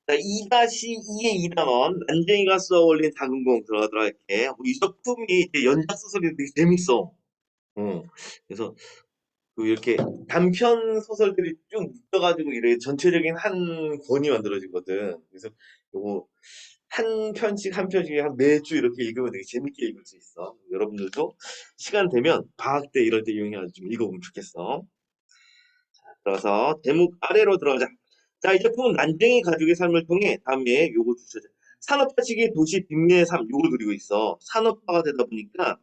자, 2-2의 2단원, 난쟁이가 쏘아올린 작은 공 들어가도록 할게. 이 작품이 이제 연작 소설이 되게 재밌어. 그래서 이렇게 단편 소설들이 쭉 묶여가지고 이렇게 전체적인 한 권이 만들어지거든. 그래서 요거 한 편씩 한 편씩 한 매주 이렇게 읽으면 되게 재밌게 읽을 수 있어. 여러분들도 시간 되면 방학 때 이럴 때 이용해가지고 좀 읽어보면 좋겠어. 들어서 제목 아래로 들어가자. 자, 이 작품은 난쟁이 가족의 삶을 통해 다음에 요거 주셔야 산업화 시기의 도시 빈민의 삶 요걸 그리고 있어. 산업화가 되다 보니까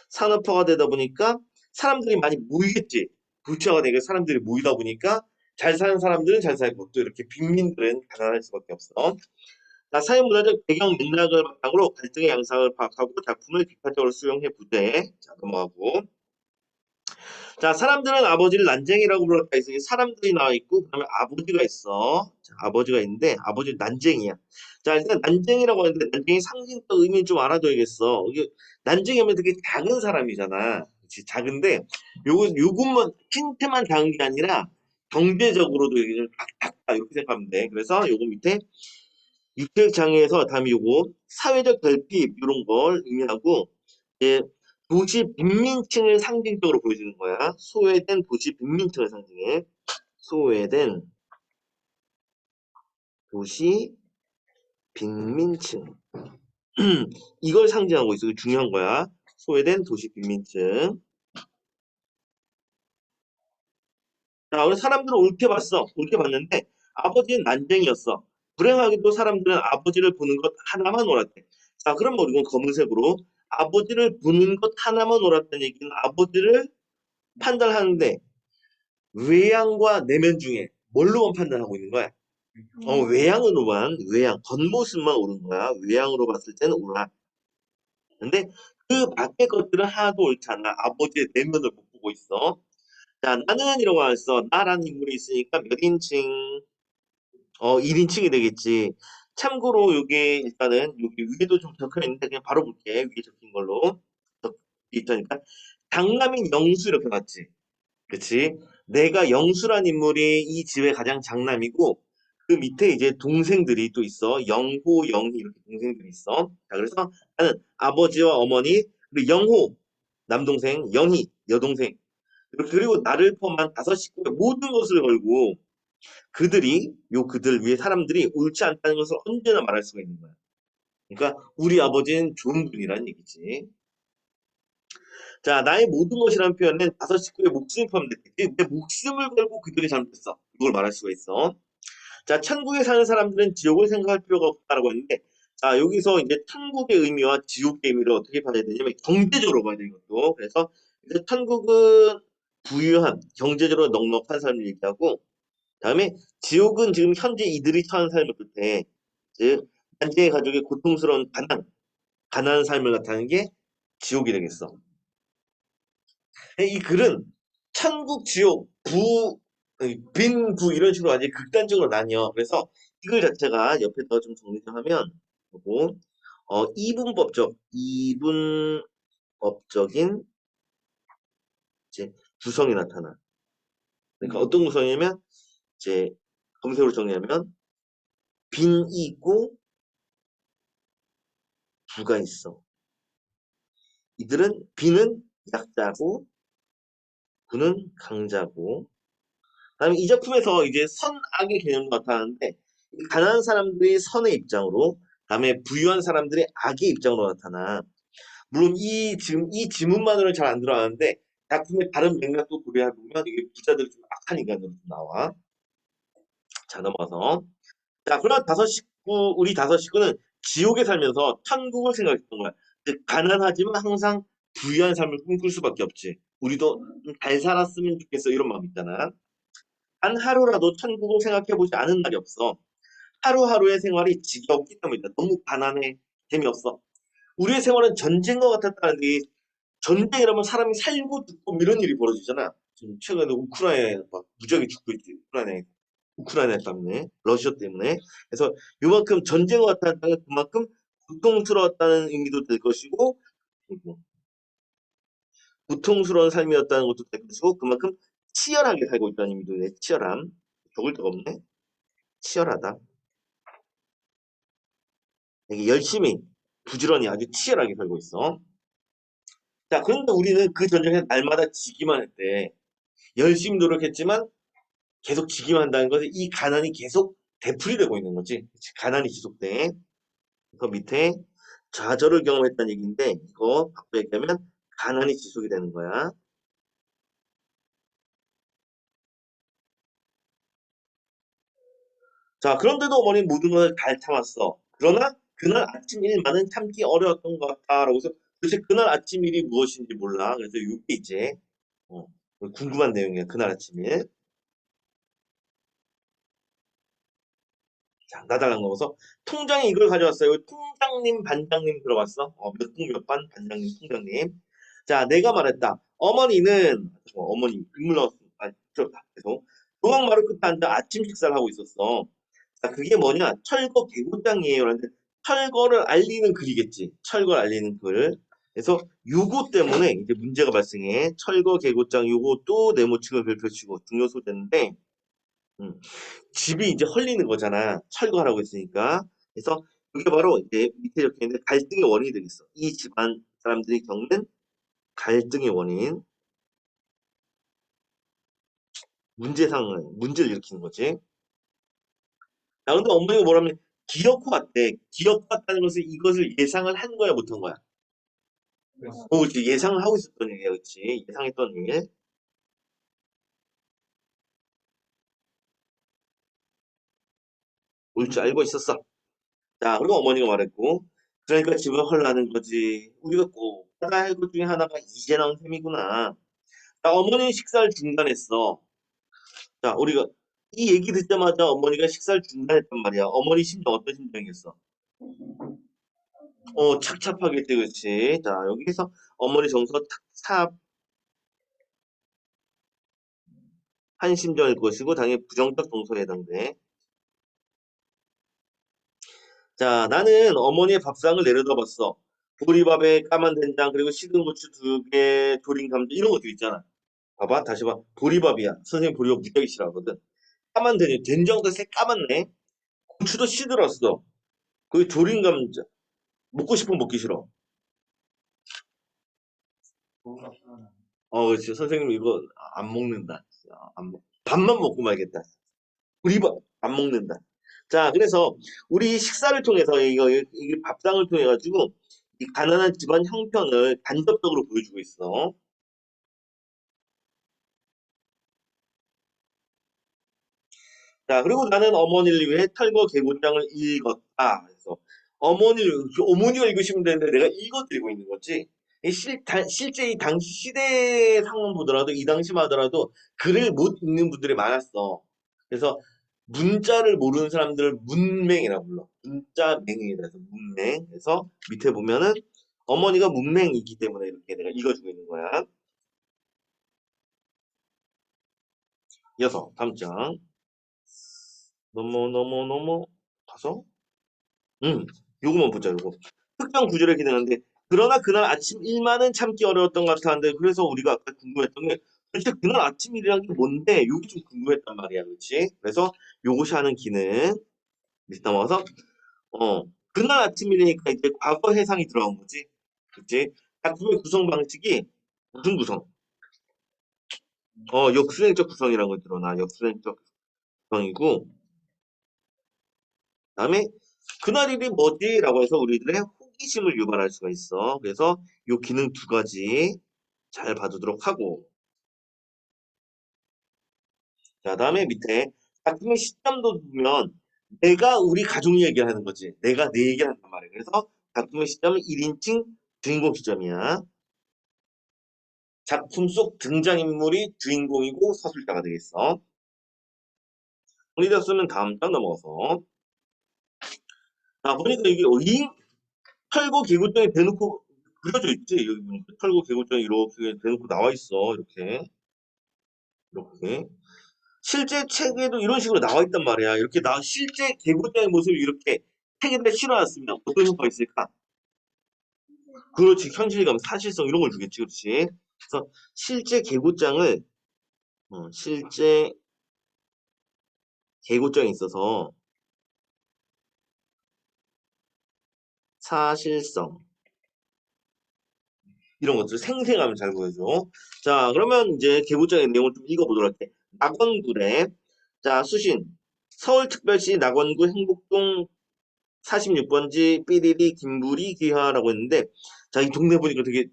산업화가 되다 보니까 사람들이 많이 모이겠지. 부처가 되게 사람들이 모이다 보니까 잘 사는 사람들은 잘 살고 또 이렇게 빈민들은 가난할 수밖에 없어. 자, 사회문화적 배경 맥락을 바탕으로 갈등의 양상을 파악하고 작품을 비판적으로 수용해 부대. 자, 넘어가고. 자, 사람들은 아버지를 난쟁이라고 불렀다 해서 사람들이 나와 있고 그다음에 아버지가 있어. 자, 아버지가 있는데 아버지 난쟁이야. 자, 일단 난쟁이라고 하는데 난쟁이 상징적 의미 좀 알아둬야겠어. 이게 난쟁이 하면 되게 작은 사람이잖아. 그치? 작은데 요것만 힌트만 작은 게 아니라 경제적으로도 이게 좀 작다 이렇게 생각하면 돼. 그래서 요거 밑에 육체 장애에서 다음에 요거 사회적 결핍 이런 걸 의미하고 이제 도시 빈민층을 상징적으로 보여주는 거야. 소외된 도시 빈민층을 상징해. 소외된 도시 빈민층. 이걸 상징하고 있어. 이거 중요한 거야. 소외된 도시 빈민층. 자, 우리 사람들은 옳게 봤어. 옳게 봤는데 아버지는 난쟁이였어. 불행하게도 사람들은 아버지를 보는 것 하나만 옳았대. 자, 그럼 뭐 이건 검은색으로 아버지를 보는 것 하나만 옳았다는 얘기는 아버지를 판단하는데 외양과 내면 중에 뭘로만 판단하고 있는 거야? 외양으로만, 외양, 겉모습만 옳은 거야. 외양으로 봤을 때는 옳아. 근데 그 밖의 것들은 하나도 옳지 않아. 아버지의 내면을 못 보고 있어. 자, 나는 이라고 했어. 나라는 인물이 있으니까 몇 인칭? 1인칭이 되겠지. 참고로 요게 일단은 여기 위에도 좀 적혀 있는데 그냥 바로 볼게. 위에 적힌 걸로. 있다니까. 당남인 영수 이렇게 봤지. 그치? 내가 영수란 인물이 이 집의 가장 장남이고 그 밑에 이제 동생들이 또 있어. 영호, 영희 이렇게 동생들이 있어. 자, 그래서 나는 아버지와 어머니 그리고 영호 남동생, 영희 여동생 그리고 나를 포함한 다섯 식구의 모든 것을 걸고 그들 위에 사람들이 옳지 않다는 것을 언제나 말할 수가 있는 거야. 그러니까 우리 아버지는 좋은 분이라는 얘기지. 자, 나의 모든 것이라는 표현은 다섯 식구의 목숨이 포함됐겠지. 내 목숨을 걸고 그들이 잘못했어. 이걸 말할 수가 있어. 자, 천국에 사는 사람들은 지옥을 생각할 필요가 없다라고 했는데, 자, 여기서 이제 천국의 의미와 지옥의 의미를 어떻게 봐야 되냐면 경제적으로 봐야 돼, 이것도. 그래서 이제 천국은 부유한, 경제적으로 넉넉한 사람을 얘기하고, 다음에 지옥은 지금 현재 이들이 처한 삶을 뜻해. 즉, 한재의 가족의 고통스러운 가난한 삶을 나타내는 게 지옥이 되겠어. 이 글은 천국, 지옥, 빈, 부 이런 식으로 아주 극단적으로 나뉘어. 그래서 이 글 자체가 옆에 더 좀 정리 좀 하면 요거 이분법적인 이제 구성이 나타나. 그러니까 어떤 구성이냐면 이제 검색으로 정리하면 빈이 있고 부가 있어. 이들은 빈은 약자고 부는 강자고. 그다음에 이 작품에서 이제 선악의 개념도 나타나는데 가난한 사람들이 선의 입장으로 그다음에 부유한 사람들이 악의 입장으로 나타나. 물론 지금 이 지문만으로는 잘 안 들어가는데 작품의 다른 맥락도 고려해 보면 이게 부자들이 좀 악한 인간으로 좀 나와. 자 넘어가서 자 그러나 우리 다섯 식구는 지옥에 살면서 천국을 생각했던 거야. 즉 가난하지만 항상 부유한 삶을 꿈꿀 수밖에 없지. 우리도 좀 잘 살았으면 좋겠어 이런 마음 있잖아. 단 하루라도 천국을 생각해보지 않은 날이 없어. 하루하루의 생활이 지겹기 때문이다. 너무 가난해. 재미없어. 우리의 생활은 전쟁과 같았다는 게 전쟁이라면 사람이 살고 죽고 뭐 이런 일이 벌어지잖아. 지금 최근에 우크라이나에 막 무지하게 죽고 있지. 우크라이나 때문에, 러시아 때문에. 그래서 요만큼 전쟁과 같았다는 게 그만큼 고통스러웠다는 의미도 될 것이고, 그리고 고통스러운 삶이었다는 것도 될 것이고, 그만큼 치열하게 살고 있다는 의미도 돼. 치열함. 적을 데가 없네. 치열하다. 되게 열심히, 부지런히 아주 치열하게 살고 있어. 자, 그런데 우리는 그 전쟁에서 날마다 지기만 했대. 열심히 노력했지만 계속 지기만 한다는 것은 이 가난이 계속 되풀이되고 있는 거지. 그치? 가난이 지속돼. 그 밑에 좌절을 경험했다는 얘기인데 이거 바꿔 얘기하면 가난이 지속이 되는 거야. 자, 그런데도 어머니는 모든 것을 잘 참았어. 그러나 그날 아침 일만은 참기 어려웠던 것 같다라고 해서 도대체 그날 아침 일이 무엇인지 몰라. 그래서 이게 이제 어, 궁금한 내용이야. 그날 아침 일. 자, 나달랑 넘어서 통장에 이걸 가져왔어요. 통장님, 반장님 들어갔어. 몇 통 몇 반, 반장님, 통장님. 자, 내가 말했다. 어머니는 어머니 빗물 넣었어. 아, 들었다. 계속 조각 마루 끝에 앉아 아침 식사를 하고 있었어. 자, 그게 뭐냐? 철거 개고장이에요. 그런데 철거를 알리는 글이겠지. 철거를 알리는 글. 그래서 요거 때문에 이제 문제가 발생해. 철거 개고장 요것도 네모층을 별표치고 중요 소재인데 음, 집이 이제 헐리는 거잖아. 철거하라고 했으니까. 그래서 그게 바로 이제 밑에 적혀 있는데 갈등의 원인이 되겠어. 이 집안 사람들이 겪는 갈등의 원인, 문제를 일으키는 거지. 자, 근데 어머니가 뭐라면 기어코 같대. 기어코 같다는 것은 이것을 예상을 한 거야, 못한 거야? 그렇지. 예상을 하고 있었던 일이야, 그렇지. 예상했던 일. 올 줄 알고 있었어. 자, 그리고 어머니가 말했고, 그러니까 집은 헐나는 거지. 우리가 꼭 하나 할 것 중에 하나가 이제 나온 셈이구나. 자, 어머니 식사를 중단했어. 자, 우리가 이 얘기 듣자마자 어머니가 식사를 중단했단 말이야. 어머니 심정 어떤 심정이겠어? 착잡하겠지, 그렇지. 자, 여기서 어머니 정서 탁, 한 심정일 것이고, 당연히 부정적 동서에 해당돼. 자, 나는 어머니의 밥상을 내려다봤어. 보리밥에 까만 된장, 그리고 식은 고추 2개, 조린 감자, 이런 것도 있잖아. 봐봐, 다시 봐. 보리밥이야. 선생님 보리밥 무지하게 싫어하거든. 까만 된장, 된장도 새까맣네. 고추도 시들었어. 거기 조린 감자. 먹고 싶으면 먹기 싫어. 그렇지. 선생님 이거 안 먹는다. 밥만 먹고 말겠다. 우리 밥 안 먹는다. 자, 그래서 우리 식사를 통해서 이게 밥상을 통해 가지고 이 가난한 집안 형편을 간접적으로 보여주고 있어. 자, 그리고 나는 어머니를 위해 털과 계고장을 읽었다. 그래서 어머니가 읽으시면 되는데 내가 읽어드리고 있는 거지. 실제 이 당시 시대 상황 보더라도 이 당시만 하더라도 글을 못 읽는 분들이 많았어. 그래서 문자를 모르는 사람들을 문맹이라고 불러. 문자맹이라 해서 문맹. 그래서 밑에 보면은 어머니가 문맹이기 때문에 이렇게 내가 읽어주고 있는 거야. 이어서 다음 장. 너무 가서 요거만 보자, 요거. 특정 구조를 기능하는데, 그러나 그날 아침 일만은 참기 어려웠던 것 같았는데, 그래서 우리가 아까 궁금했던 게, 도대체 그날 아침 일이란 게 뭔데? 요게 좀 궁금했단 말이야, 그렇지? 그래서 요것이 하는 기능, 밑에 넘어가서, 어, 그날 아침 일이니까 이제 과거 해상이 들어간 거지. 그치? 작품의 구성 방식이 무슨 구성? 역수행적 구성이라는 걸 드러나, 역수행적 구성이고, 다음에 그날 일이 뭐지? 라고 해서 우리들의 호기심을 유발할 수가 있어. 그래서 요 기능 2가지 잘 봐두도록 하고. 자, 다음에 밑에 작품의 시점도 보면 내가 우리 가족 얘기를 하는 거지. 내가 내 얘기를 한단 말이야. 그래서 작품의 시점은 1인칭 주인공 시점이야. 작품 속 등장인물이 주인공이고 서술자가 되겠어. 정리되었으면 다음 장 넘어가서. 자, 보니까 이게 털고 개구장이 대놓고 그려져 있지. 여기 보니까 털고 개구장이 이렇게 대놓고 나와 있어. 이렇게. 실제 책에도 이런 식으로 나와 있단 말이야. 실제 개구장의 모습을 이렇게 책에다 실어놨으면 어떤 효과가 있을까? 그렇지. 현실감, 사실성 이런 걸 주겠지. 그렇지. 그래서 실제 개구장을 실제 계고정이 있어서 사실성 이런 것들 생생하면 잘 보여줘. 자, 그러면 이제 계고정의 내용을 좀 읽어보도록 할게. 낙원구래. 자, 수신. 서울특별시 낙원구 행복동 46번지 삐리리 김부리 귀하라고 했는데, 자, 이 동네 보니까 되게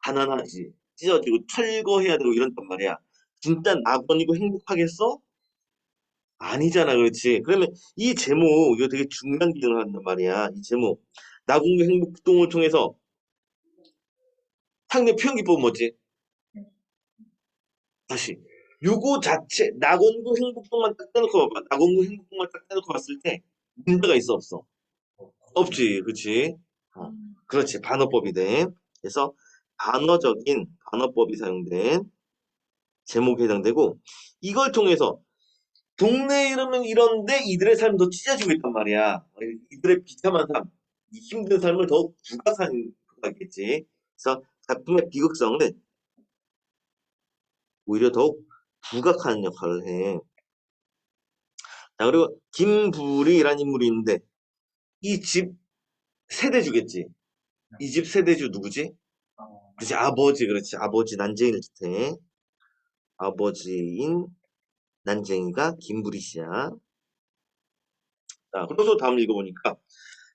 가난하지. 찢어지고 철거해야 되고 이런단 말이야. 진짜 낙원이고 행복하겠어? 아니잖아, 그렇지. 그러면 이 제목, 이거 되게 중요한 기능을 한단 말이야. 이 제목. 낙원구 행복동을 통해서 상대 표현기법은 뭐지? 다시. 요거 자체, 낙원구 행복동만 딱 떼놓고 봐봐. 낙원구 행복동만 딱 떼놓고 봤을 때 문제가 있어, 없어? 없지, 그렇지. 어, 그렇지, 반어법이네. 그래서 반어법이 사용된 제목에 해당되고, 이걸 통해서 동네 이름은 이런데 이들의 삶이 더 찢어지고 있단 말이야. 이들의 비참한 삶, 이 힘든 삶을 더욱 부각하는 거겠지. 그래서 작품의 비극성은 오히려 더욱 부각하는 역할을 해. 자, 그리고 김부리라는 인물이 있는데 이 집 세대주겠지. 이 집 세대주 누구지? 그렇지, 아버지, 그렇지. 아버지 난쟁이를 짓해. 아버지인 난쟁이가 김부리 씨야. 자, 그래서 다음 읽어보니까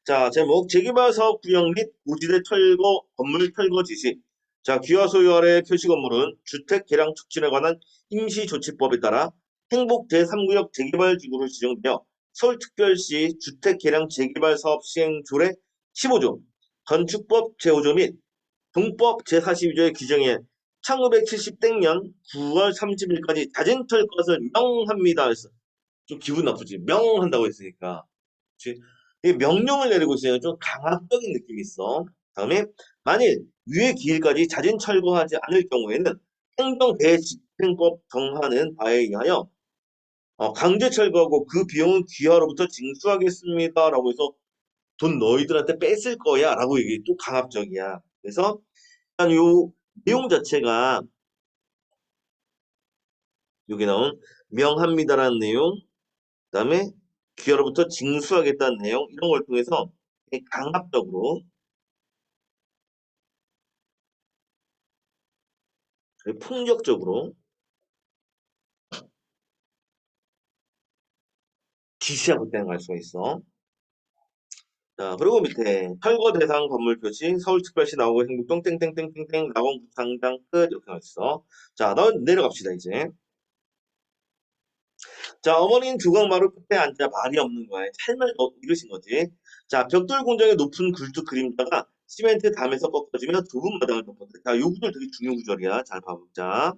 자, 제목 재개발 사업 구역 및 고지대 철거 건물 철거 지시. 자, 귀화 소유 아래 표시 건물은 주택 개량 촉진에 관한 임시조치법에 따라 행복 제3구역 재개발 지구로 지정되어 서울특별시 주택 개량 재개발 사업 시행 조례 15조, 건축법 제5조 및 동법 제42조의 규정에 1970땡년 9월 30일까지 자진 철 것을 명합니다. 그래서 좀 기분 나쁘지. 명한다고 했으니까. 그치? 이 명령을 내리고 있어요. 좀 강압적인 느낌이 있어. 다음에 만일 유예 기일까지 자진 철거하지 않을 경우에는 행정대집행법 정하는 바에 의하여 강제 철거하고 그 비용은 귀하로부터 징수하겠습니다라고 해서 돈 너희들한테 뺏을 거야라고 얘기 또 강압적이야. 그래서 일단 요 내용 자체가 여기 나온 명합니다라는 내용, 그다음에 귀하로부터 징수하겠다는 내용 이런 걸 통해서 강압적으로 폭력적으로 지시하고 있다는 걸 알 수가 있어. 자, 그리고 밑에 철거 대상 건물 표시 서울특별시 나오고 행북동 땡땡땡땡땡 낙원구청장 끝 이렇게 나와 있어. 자, 내려갑시다 이제. 자, 어머니는 조각마루 끝에 앉아 말이 없는 거야. 할말 이러신 거지. 자, 벽돌 공장의 높은 굴뚝 그림자가 시멘트 담에서 꺾어지며 좁은 마당을 덮었다. 자, 요 구절 되게 중요한 구절이야. 잘 봐보자.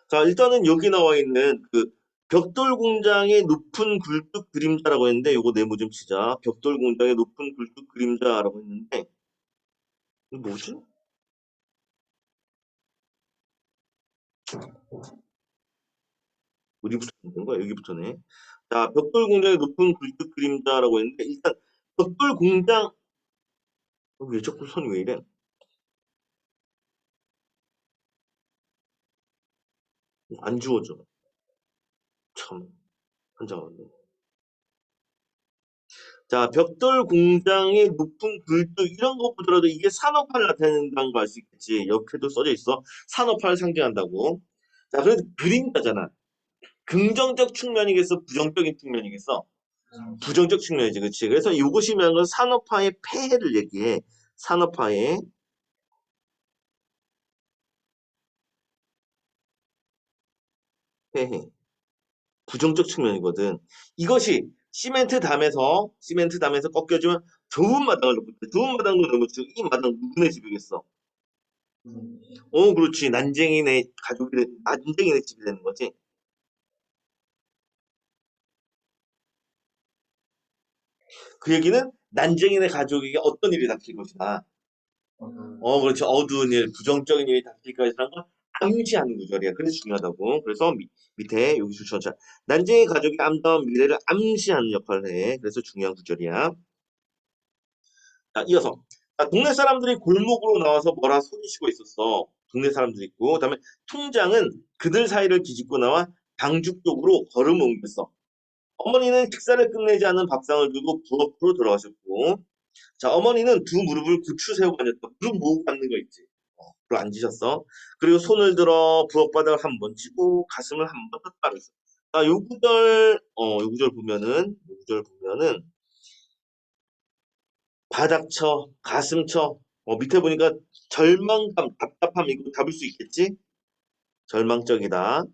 자, 일단은 여기 나와 있는 그 벽돌 공장의 높은 굴뚝 그림자라고 했는데 요거 네모 좀 치자. 벽돌 공장의 높은 굴뚝 그림자라고 했는데 이거 뭐지? 어디부터 된 거야? 여기부터네. 자, 벽돌 공장의 높은 굴뚝 그림자라고 했는데 일단 벽돌 공장 왜 자꾸 선이 왜 이래? 안 주워져. 참 환장하네. 자, 벽돌 공장의 높은 굴뚝 이런 거 보더라도 이게 산업화를 나타낸다는 거 알 수 있겠지. 옆에도 써져 있어. 산업화를 상징한다고. 자, 그래도 그림자잖아. 긍정적 측면이겠어? 부정적인 측면이겠어? 부정적 측면이지, 그렇지? 그래서 이것이 말하는 건 산업화의 폐해를 얘기해. 산업화의 폐해. 부정적 측면이거든. 이것이 시멘트 담에서 꺾여주면 좋은 마당을 놓고 좋은 마당도 너무 이 마당 누구네 집이겠어? 그렇지. 난쟁이네 집이 되는 거지. 그 얘기는 난쟁이네 가족에게 어떤 일이 닥칠 것이다. 그렇지. 어두운 일, 부정적인 일이 닥칠 것이라는 걸 암시하는 구절이야. 그래서 중요하다고. 그래서 밑에 여기 주셔자 난쟁이 가족이 아름다운 미래를 암시하는 역할을 해. 그래서 중요한 구절이야. 자, 이어서 자, 동네 사람들이 골목으로 나와서 뭐라 소리치고 있었어. 동네 사람들 있고, 그다음에 통장은 그들 사이를 뒤집고 나와 방죽 쪽으로 걸음 옮겼어. 어머니는 식사를 끝내지 않은 밥상을 들고 부엌으로 들어가셨고, 자, 어머니는 두 무릎을 굳혀 세우고 앉았다. 무릎 모으고 앉는 거 있지. 그리고 앉으셨어. 그리고 손을 들어 부엌 바닥을 한 번 치고 가슴을 한 번 떴다 그랬어. 자, 요 구절 보면은 바닥 쳐, 가슴 쳐. 밑에 보니까 절망감, 답답함 이거 잡을 수 있겠지? 절망적이다.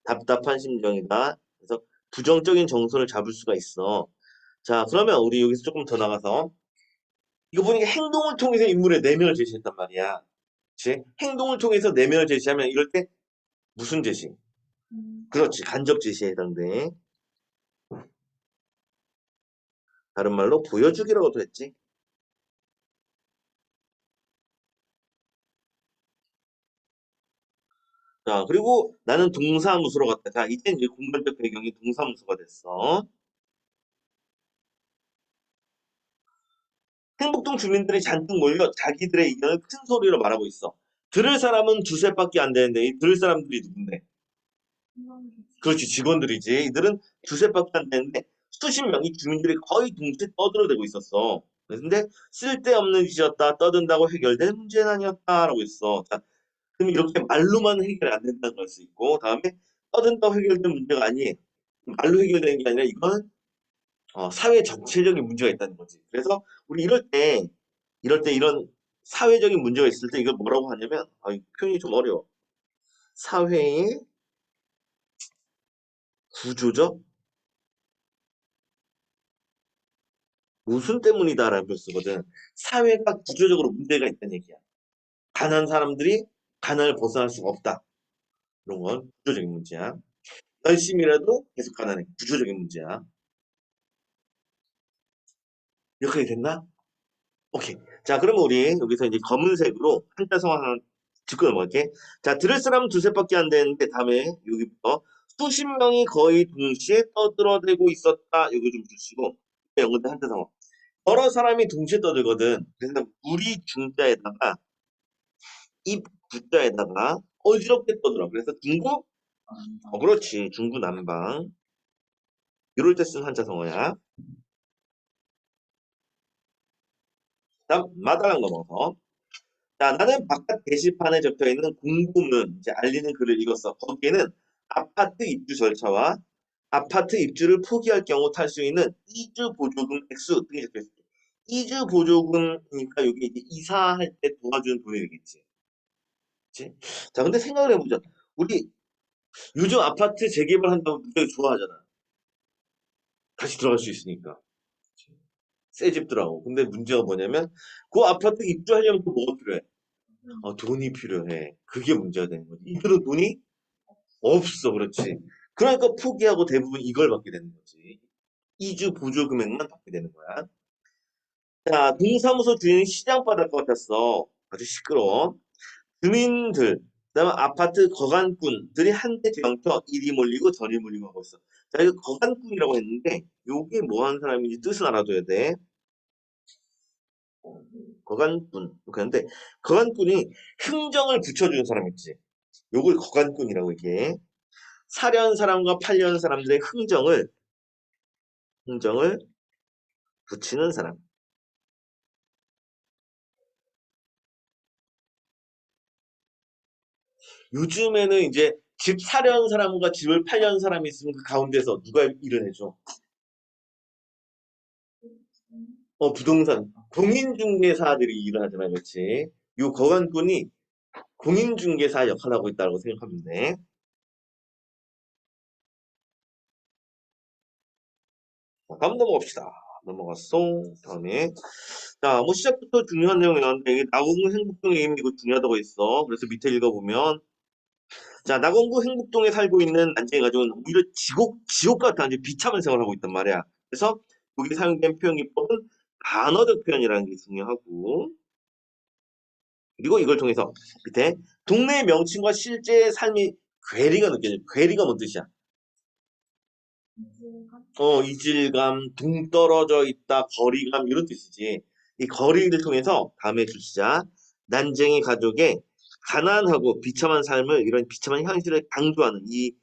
답답한 심정이다. 그래서 부정적인 정서를 잡을 수가 있어. 자, 그러면 우리 여기서 조금 더 나가서 이거 보니까 행동을 통해서 인물의 내면을 제시했단 말이야. 그치? 행동을 통해서 내면을 제시하면 이럴 때 무슨 제시? 그렇지. 간접 제시에 해당돼. 다른 말로 보여주기라고도 했지. 자, 그리고 나는 동사무소로 갔다. 자, 이제 이제 공간적 배경이 동사무소가 됐어. 행복동 주민들이 잔뜩 몰려 자기들의 의견을 큰 소리로 말하고 있어. 들을 사람은 두셋밖에 안 되는데 이 들을 사람들이 누군데? 그렇지, 직원들이지. 이들은 두셋밖에 안 되는데 수십 명이 주민들이 거의 동시에 떠들어대고 있었어. 근데 쓸데없는 짓이었다. 떠든다고 해결될 문제는 아니었다라고 했어. 자, 그럼 이렇게 말로만 해결이 안 된다는 걸 수 있고, 다음에 떠든다고 해결된 문제가 아니에요. 말로 해결되는 게 아니라 이건 사회 전체적인 문제가 있다는 거지. 그래서 우리 이럴 때 이런 사회적인 문제가 있을 때 이걸 뭐라고 하냐면, 이 표현이 좀 어려워. 사회의 구조적 모순 때문이다라는 걸 쓰거든. 사회가 구조적으로 문제가 있다는 얘기야. 가난한 사람들이 가난을 벗어날 수가 없다. 이런 건 구조적인 문제야. 열심히라도 계속 가난해. 구조적인 문제야. 이렇게 됐나? 오케이. 자, 그러면 우리 여기서 이제 검은색으로 한자성 하나 짚고 넘어갈게. 자, 들을 사람 두세 밖에 안 되는데 다음에 여기부터 수십 명이 거의 동시에 떠들어대고 있었다. 여기 좀 주시고 영어대 한자성어. 여러 사람이 동시에 떠들거든. 그래서 우리 중자에다가 입 구자에다가 어지럽게 떠들어. 그래서 중구? 그렇지. 중구난방. 이럴 때 쓴 한자성어야. 다음 마다랑 넘어서. 자, 나는 바깥 게시판에 적혀 있는 공고문, 이제 알리는 글을 읽었어. 거기에는 아파트 입주 절차와 아파트 입주를 포기할 경우 탈 수 있는 이주 보조금 액수 등이 적혀 있어. 이주 보조금이니까 여기 이제 이사할 때 도와주는 돈이 되겠지. 그치? 자, 근데 생각을 해보자. 우리 요즘 아파트 재개발 한다고 되게 좋아하잖아. 다시 들어갈 수 있으니까. 새 집들하고. 근데 문제가 뭐냐면 그 아파트 입주하려면 또 뭐가 필요해? 돈이 필요해. 그게 문제가 되는 거지. 이들은 돈이 없어. 그렇지. 그러니까 포기하고 대부분 이걸 받게 되는 거지. 이주 보조 금액만 받게 되는 거야. 자, 동사무소 주인은 시장 바닥 같았어. 아주 시끄러워. 주민들, 그다음에 아파트 거간꾼들이 한때 뒤엉켜 이리 몰리고 저리 몰리고 하고 있어. 자, 이거 거간꾼이라고 했는데 요게 뭐 하는 사람인지 뜻을 알아둬야 돼. 거간꾼. 그런데 거간꾼이 흥정을 붙여주는 사람 있지. 요걸 거간꾼이라고 얘기해. 사려는 사람과 팔려는 사람들의 흥정을 붙이는 사람. 요즘에는 이제 집 사려는 사람과 집을 팔려는 사람이 있으면 그 가운데서 누가 일을 해줘? 부동산 공인중개사들이 일을 하잖아, 그렇지? 요 거간꾼이 공인중개사 역할을 하고 있다고 생각하면 돼. 자, 다음 넘어갑시다. 넘어갔어. 다음에 뭐 시작부터 중요한 내용이 나왔는데 이게 나무궁 행복동의 이름이 이거 중요하다고 했어. 그래서 밑에 읽어보면 자, 나건구 행북동에 살고 있는 난쟁이 가족은 오히려 지옥 같은 아주 비참한 생활을 하고 있단 말이야. 그래서 여기 사용된 표현기법은 단어적 표현이라는 게 중요하고, 그리고 이걸 통해서 밑에 동네 명칭과 실제 삶이 괴리가 느껴져. 괴리가 뭔 뜻이야? 이질감, 동떨어져 있다, 거리감 이런 뜻이지. 이 거리를 통해서 다음에 주시자. 난쟁이 가족의 가난하고 비참한 삶을 이런 비참한 현실을 강조하는 이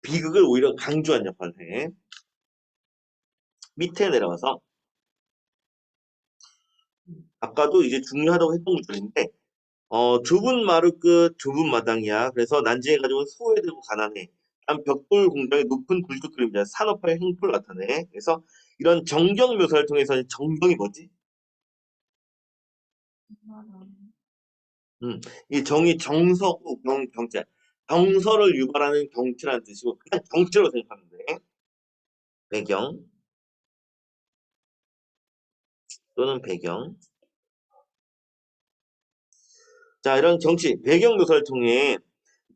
비극을 오히려 강조한 역할을 해. 밑에 내려가서 아까도 이제 중요하다고 했던 구절인데 좁은 마루 끝 좁은 마당이야. 그래서 난징해 가지고 소외되고 가난해. 다음 벽돌 공장의 높은 굴뚝 그림자 산업화의 횡포를 나타내. 그래서 이런 정경 묘사를 통해서 정경이 뭐지? 이 정이 정서고 경제. 정서를 유발하는 정치라는 뜻이고 그냥 정치로 생각하면 돼. 배경 또는 배경. 자, 이런 정치 배경 묘사를 통해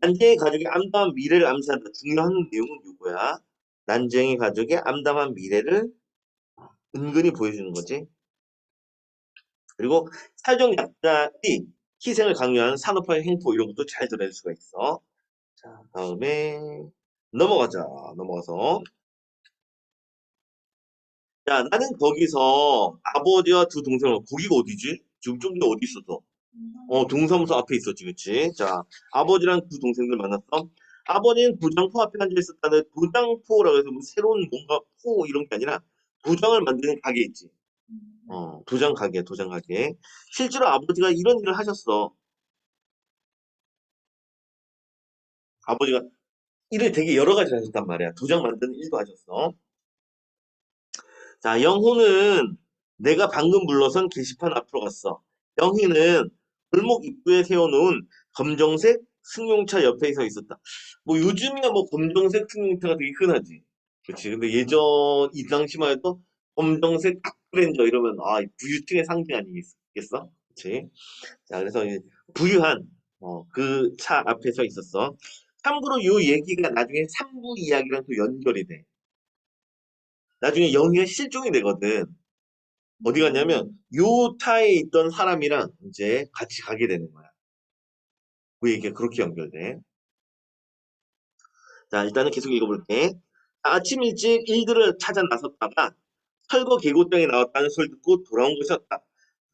난쟁이 가족의 암담한 미래를 암시한다. 중요한 내용은 이거야. 난쟁이 가족의 암담한 미래를 은근히 보여주는 거지. 그리고 사회적 약자의 희생을 강요하는 산업화의 횡포 이런 것도 잘 들어낼 수가 있어. 자, 다음에 넘어가자. 넘어가서 야, 나는 거기서 아버지와 두 동생을 거기가 어디지? 지금 좀 전에 어디 있었어? 동사무소 앞에 있었지, 그치? 자, 아버지랑 두 동생들 만났어. 아버지는 도장포 앞에 앉아 있었다는 도장포라고 해서 뭐 새로운 뭔가 포 이런 게 아니라 도장을 만드는 가게 있지. 도장 가게, 도장 가게. 실제로 아버지가 이런 일을 하셨어. 아버지가 일을 되게 여러 가지 하셨단 말이야. 도장 만드는 일도 하셨어. 자, 영호는 내가 방금 불러선 게시판 앞으로 갔어. 영희는 골목 입구에 세워놓은 검정색 승용차 옆에 서 있었다. 뭐 요즘이야 뭐 검정색 승용차가 되게 흔하지. 그렇지. 근데 예전 이 당시만 해도 검정색 탁브랜저 이러면 부유층의 상징 아니겠어? 그렇지. 자, 그래서 이제 부유한 그 차 앞에 서 있었어. 참고로 요 얘기가 나중에 3부 이야기랑 또 연결이 돼. 나중에 영희가 실종이 되거든. 어디 갔냐면 요 차에 있던 사람이랑 이제 같이 가게 되는 거야. 그 얘기가 그렇게 연결돼. 자, 일단은 계속 읽어볼게. 아침 일찍 일들을 찾아 나섰다가 철거 계곡장에 나왔다는 소리 듣고 돌아온 것이었다.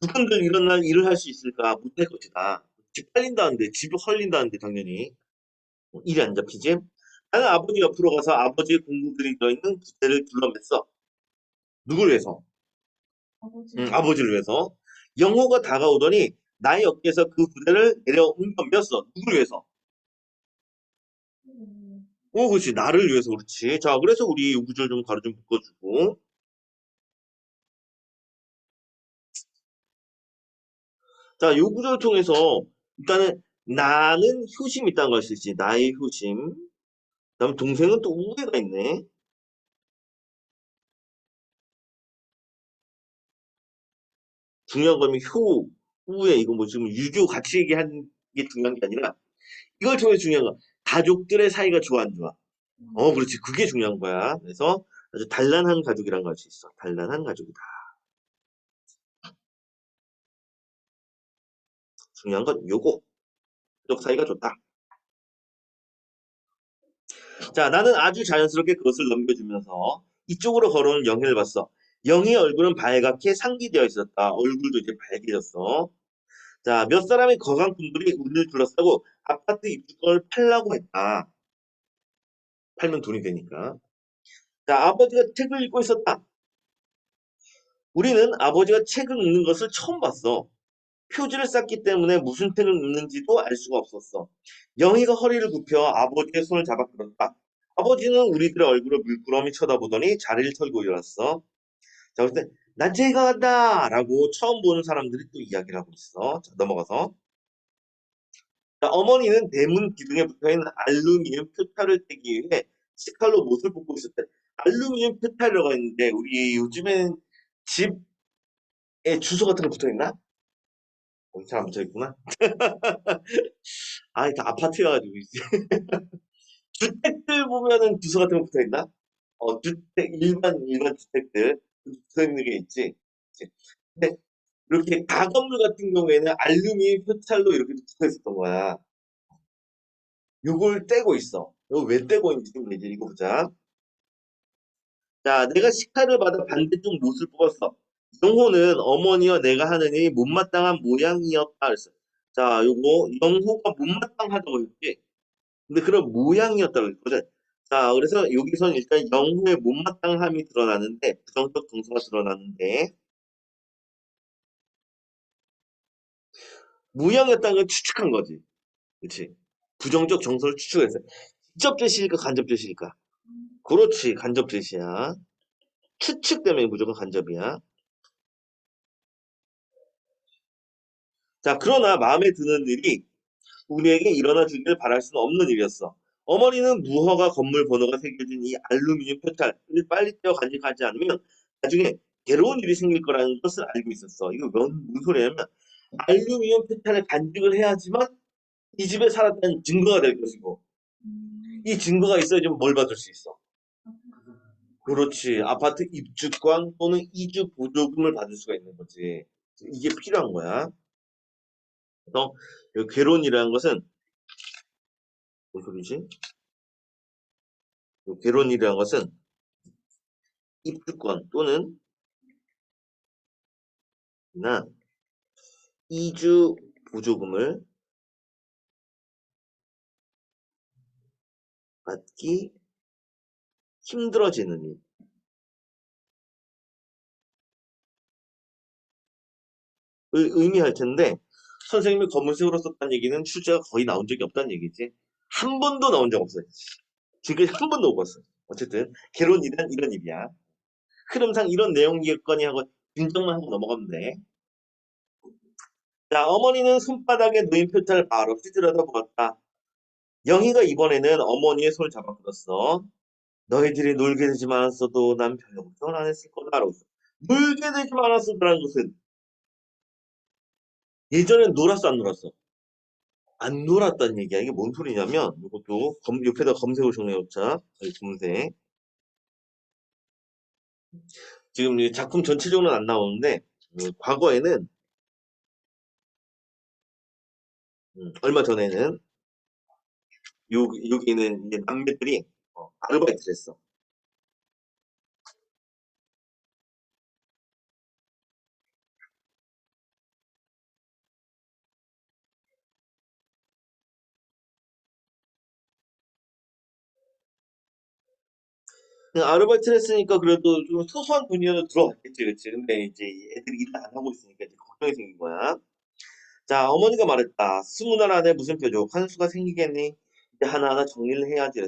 누군들 이런 날 일을 할 수 있을까? 못할 것이다. 집 팔린다는데, 집이 헐린다는데 당연히 일이 안 잡히지? 나는 아버지 옆으로 가서 아버지의 공구들이 들어있는 부대를 둘러맸어. 누굴 위해서? 아버지를 위해서. 영호가 다가오더니 나의 어깨에서 그 부대를 내려 옮겨 밀었어. 누굴 위해서? 그렇지. 나를 위해서 그렇지. 자, 그래서 우리 요 구절 좀 가로 좀 묶어주고. 자, 요 구절을 통해서 일단은 나는 효심이 있다는 걸 알 수 있지. 나의 효심. 그다음에 동생은 또 우애가 있네. 중요한 거는 우애. 이거 뭐 지금 유교 같이 얘기하는 게 중요한 게 아니라 이걸 통해서 중요한 거. 가족들의 사이가 좋아 안 좋아? 그렇지. 그게 중요한 거야. 그래서 아주 단란한 가족이라는 걸 알 수 있어. 단란한 가족이다. 중요한 건 요거. 가족 사이가 좋다. 자, 나는 아주 자연스럽게 그것을 넘겨주면서 이쪽으로 걸어오는 영희를 봤어. 영희의 얼굴은 발갛게 상기되어 있었다. 얼굴도 이제 빨개졌어. 자, 몇 사람의 거강꾼들이 우리를 둘러싸고 아파트 입주권을 팔라고 했다. 팔면 돈이 되니까. 자, 아버지가 책을 읽고 있었다. 우리는 아버지가 책을 읽는 것을 처음 봤어. 표지를 쌌기 때문에 무슨 책을 읽는지도 알 수가 없었어. 영희가 허리를 굽혀 아버지의 손을 잡아 끌었다. 아버지는 우리들의 얼굴을 물끄러미 쳐다보더니 자리를 털고 일어났어. 자, 그때 난쟁이가 간다! 라고 처음 보는 사람들이 또 이야기를 하고 있어. 자, 넘어가서. 자, 어머니는 대문 기둥에 붙어있는 알루미늄 표타를 떼기 위해 식칼로 못을 뽑고 있었대. 알루미늄 표타라고 있는데 우리 요즘엔 집에 주소 같은 거 붙어있나? 잘안 붙어있구나. 다 아파트여가지고 이제. 주택들 보면은 주소 같은 거 붙어있나? 주택 일반 주택들 붙어있는 게 있지. 그치? 근데 이렇게 가건물 같은 경우에는 알루미늄 표찰로 이렇게 붙어 있었던 거야. 요걸 떼고 있어. 이거 왜 떼고 있는지 좀 이제 읽어보자. 자, 내가 식사를 받아 반대쪽 못을 뽑았어. 영호는 어머니와 내가 하는 일이 못마땅한 모양이었다. 그랬어. 자, 요거 영호가 못마땅하다고 했지. 근데 그런 모양이었다고 했거든. 자, 그래서 여기서는 일단 영호의 못마땅함이 드러나는데, 부정적 동사가 드러나는데, 모양이었다는 걸 추측한 거지. 그치? 부정적 정서를 추측했어. 직접 제시일까, 간접 제시일까? 그렇지, 간접 제시야. 추측 때문에 무조건 간접이야. 자, 그러나 마음에 드는 일이 우리에게 일어나 주기를 바랄 수는 없는 일이었어. 어머니는 무허가 건물 번호가 새겨진 이 알루미늄 표탈을 빨리 떼어 간직하지 않으면 나중에 괴로운 일이 생길 거라는 것을 알고 있었어. 이거 무슨 소리냐면 알루미늄 표탈을 간직을 해야지만 이 집에 살았다는 증거가 될 것이고 이 증거가 있어야지 뭘 받을 수 있어. 그렇지. 아파트 입주권 또는 이주 보조금을 받을 수가 있는 거지. 이게 필요한 거야. 그래서 이 괴론이라는 것은 무슨 소리지? 이 괴론이라는 것은 입주권 또는 나 이주 보조금을 받기 힘들어지는 일. 의미할 텐데 선생님이 검은색으로 썼다는 얘기는 출제가 거의 나온 적이 없다는 얘기지. 한 번도 나온 적 없어요. 지금까지 한 번도 못 봤어. 어쨌든 개론이란 이런 일이야. 흐름상 이런 내용이겠거니 하고 인정만 하고 넘어가면 돼. 자, 어머니는 손바닥에 놓인 표타를 말없이 들여다보았다. 영희가 이번에는 어머니의 손을 잡아 끌었어. 너희들이 놀게 되지 않았어도 난 별 걱정을 안 했을 거다라고 했어. 놀게 되지 않았어라는 것은 예전엔 놀았어 안 놀았어? 안 놀았다는 얘기야. 이게 뭔 소리냐면 이것도 옆에다 검색을 정리해놓자. 여기 검색. 지금 이 작품 전체적으로는 안 나오는데 과거에는 얼마 전에는 여기는 이제 남매들이 아르바이트를 했어. 아르바이트를 했으니까 그래도 좀 소소한 돈이라도 들어갔겠지, 그치? 근데 이제 애들이 일을 안 하고 있으니까 이제 걱정이 생긴 거야. 자, 어머니가 말했다. 20날 안에 무슨 뾰족 한 수가 생기겠니? 이제 하나하나 정리를 해야지.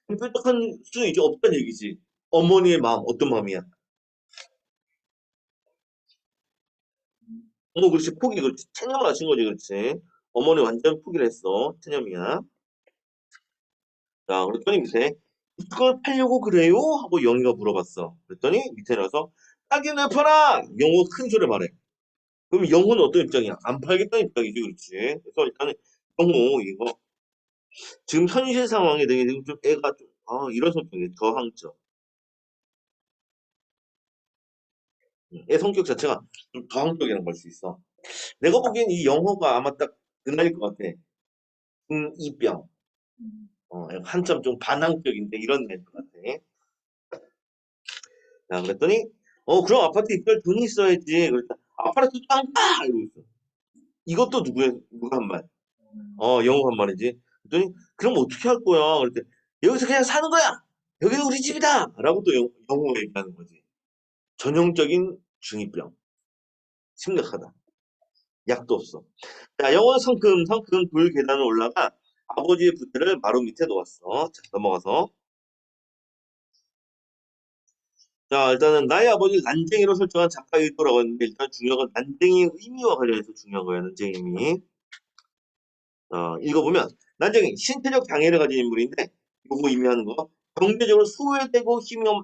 뾰족한 수는 이제 없다는 얘기지. 어머니의 마음, 어떤 마음이야? 그렇지. 포기, 그렇지. 체념을 하신 거지, 그렇지. 어머니 완전 포기를 했어. 체념이야. 자, 그랬더니 밑에, 이걸 팔려고 그래요? 하고 영희가 물어봤어. 그랬더니 밑에 나서, 딱이 내 팔아! 영호가 큰 소리 말해. 그럼 영호는 어떤 입장이야? 안 팔겠다는 입장이지, 그렇지. 그래서 일단은, 영호, 이거, 지금 현실 상황에 대해 지금 좀 애가 좀, 이런 성격이 저항적. 애 성격 자체가 좀 저항적이라는 걸 수 있어. 내가 보기엔 이 영호가 아마 딱 그날일 것 같아. 이병. 한참 좀 반항적인데 이런 애일 것 같아. 자, 그랬더니, 그럼 아파트 입주할 돈이 있어야지. 그랬다. 아파트 땅까! 이러고 있어. 이것도 누가 한 말? 영호 한 말이지. 그랬더니, 그럼 어떻게 할 거야? 그랬더니, 여기서 그냥 사는 거야! 여기는 우리 집이다! 라고 또 영호가 얘기하는 거지. 전형적인 중이병. 심각하다. 약도 없어. 자, 영호는 성큼 불 계단을 올라가 아버지의 부대를 마루 밑에 놓았어. 자, 넘어가서. 자, 일단은 나의 아버지를 난쟁이로 설정한 작가 의도라고 했는데 일단 중요한 건 난쟁이의 의미와 관련해서 중요한 거예요. 난쟁이 의미. 읽어보면 난쟁이 신체적 장애를 가진 인물인데 요거 의미하는 거 경제적으로 소외되고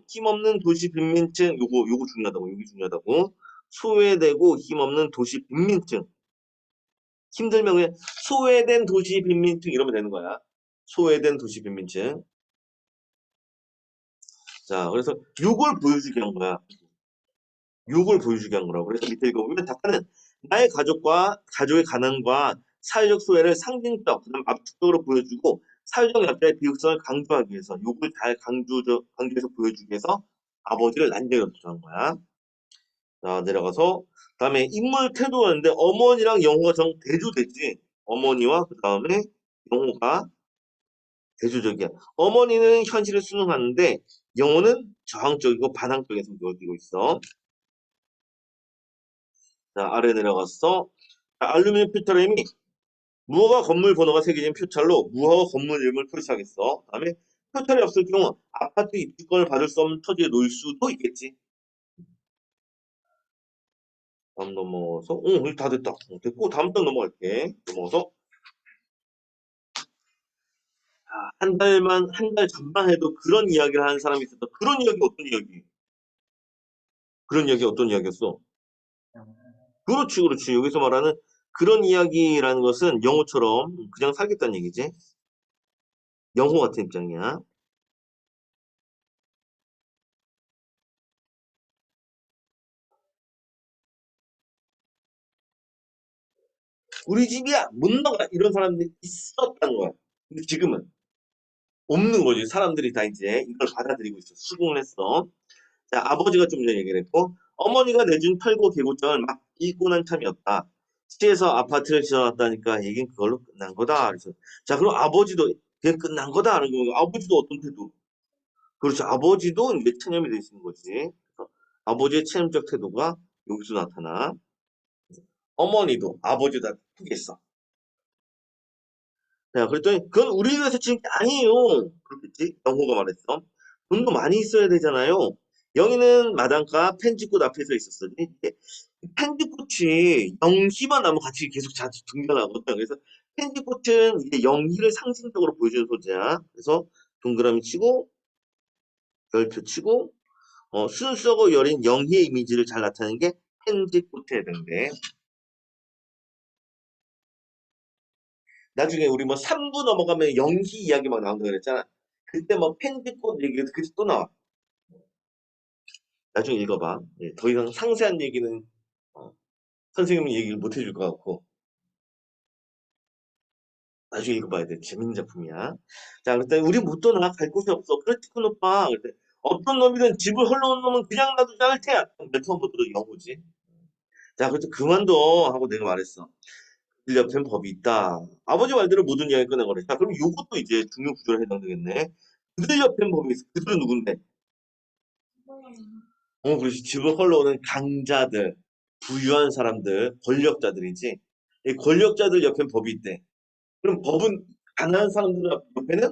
힘없는 도시 빈민층 요거 중요하다고 여기 중요하다고 소외되고 힘없는 도시 빈민층 힘들면 그냥 소외된 도시 빈민층 이러면 되는 거야. 소외된 도시 빈민층. 자, 그래서 요걸 보여주게 한 거야. 욕을 보여주게 한 거라고. 그래서 밑에 읽어보면 작가는 나의 가족과 가족의 가난과 사회적 소외를 상징적, 그다음 압축적으로 보여주고 사회적 약자의 비극성을 강조하기 위해서 욕을 잘 강조해서 보여주기 위해서 아버지를 난쟁이로 표현한 거야. 자, 내려가서 그다음에 인물 태도였는데 어머니랑 영호가 정 대조됐지. 어머니와 그 다음에 영호가 대조적이야. 어머니는 현실을 순응하는데 영호는 저항적이고 반항적인 성격을 띠고 있어. 자, 아래 내려갔어. 자, 알루미늄 필터램이 무허가 건물 번호가 새겨진 표찰로 무허가 건물 이름을 표시하겠어. 그다음에 표찰이 없을 경우 아파트 입주권을 받을 수 없는 토지에 놓일 수도 있겠지. 다음 넘어서, 여기 다 됐다. 됐고, 다음 장 넘어갈게. 넘어서, 한 달 전만 해도 그런 이야기를 하는 사람이 있었다. 그런 이야기 어떤 이야기? 그런 이야기 어떤 이야기였어? 그렇지, 그렇지. 여기서 말하는 그런 이야기라는 것은 영호처럼 그냥 살겠다는 얘기지. 영호 같은 입장이야. 우리 집이야! 못 나가! 이런 사람들이 있었다는 거야. 근데 지금은 없는 거지. 사람들이 다 이제 이걸 받아들이고 있어. 수긍을 했어. 자, 아버지가 좀 전에 얘기를 했고, 어머니가 내준 털고 계고장을 막 읽고 난 참이었다. 시에서 아파트를 지어놨다니까 얘긴 그걸로 끝난 거다. 그래서, 자, 그럼 아버지도 그게 끝난 거다. 라는 거. 아버지도 어떤 태도? 그렇죠. 아버지도 이제 체념이 돼 있는 거지. 그래서 아버지의 체념적 태도가 여기서 나타나. 어머니도 아버지도 포기했어. 자, 그랬더니 그건 우리 위해서 지은 게 아니에요. 그렇겠지? 영호가 말했어. 돈도 많이 있어야 되잖아요. 영희는 마당가 펜지꽃 앞에 서 있었어. 이게 펜지꽃이 영희만 나면 같이 계속 자주 등장하거든. 그래서 펜지꽃은 이제 영희를 상징적으로 보여주는 소재야. 그래서 동그라미 치고 별표 치고 순수하고 여린 영희의 이미지를 잘 나타내는 게 펜지꽃에 해당돼. 나중에 우리 뭐 3부 넘어가면 영희 이야기 막 나온다 그랬잖아. 그때 뭐 펜지꽃 얘기해서 그때 또 나와. 나중에 읽어봐. 예, 더 이상 상세한 얘기는 어, 선생님은 얘기를 못 해줄 것 같고 나중에 읽어봐야 돼. 재밌는 작품이야. 자, 그랬더니 우리 못 떠나 갈 곳이 없어. 그렇지 큰 오빠. 그랬더니 어떤 놈이든 집을 헐러온 놈은 그냥 놔두지 않을 테야. 맨 처음부터 영호지. 자, 그래서 그만둬 하고 내가 말했어. 그 옆엔 법이 있다. 아버지 말대로 모든 이야기 꺼내거래. 자, 그럼 요것도 이제 중요 구조에 해당되겠네. 그들 옆엔 법이 있어. 그들은 누군데? 그렇지. 집을 헐러오는 강자들, 부유한 사람들, 권력자들이지. 이 권력자들 옆엔 법이 있대. 그럼 법은 가난한 사람들 옆에는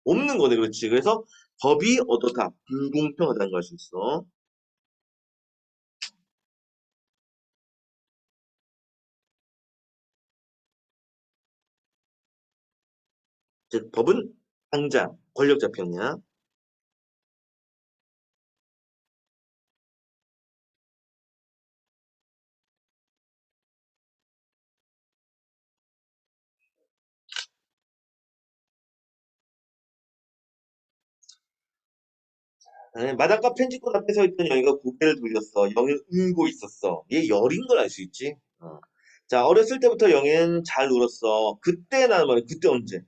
없는 거네, 그렇지. 그래서 법이 어떻다? 불공평하다는 걸 알 수 있어. 즉, 법은 강자, 권력자 편이야. 마당과 편집꽃 앞에 서 있던 영희가 고개를 돌렸어. 영희는 울고 있었어. 얘 열인 걸 알 수 있지. 자, 어렸을 때부터 영희는 잘 울었어. 그때 나는 말이야. 그때 언제?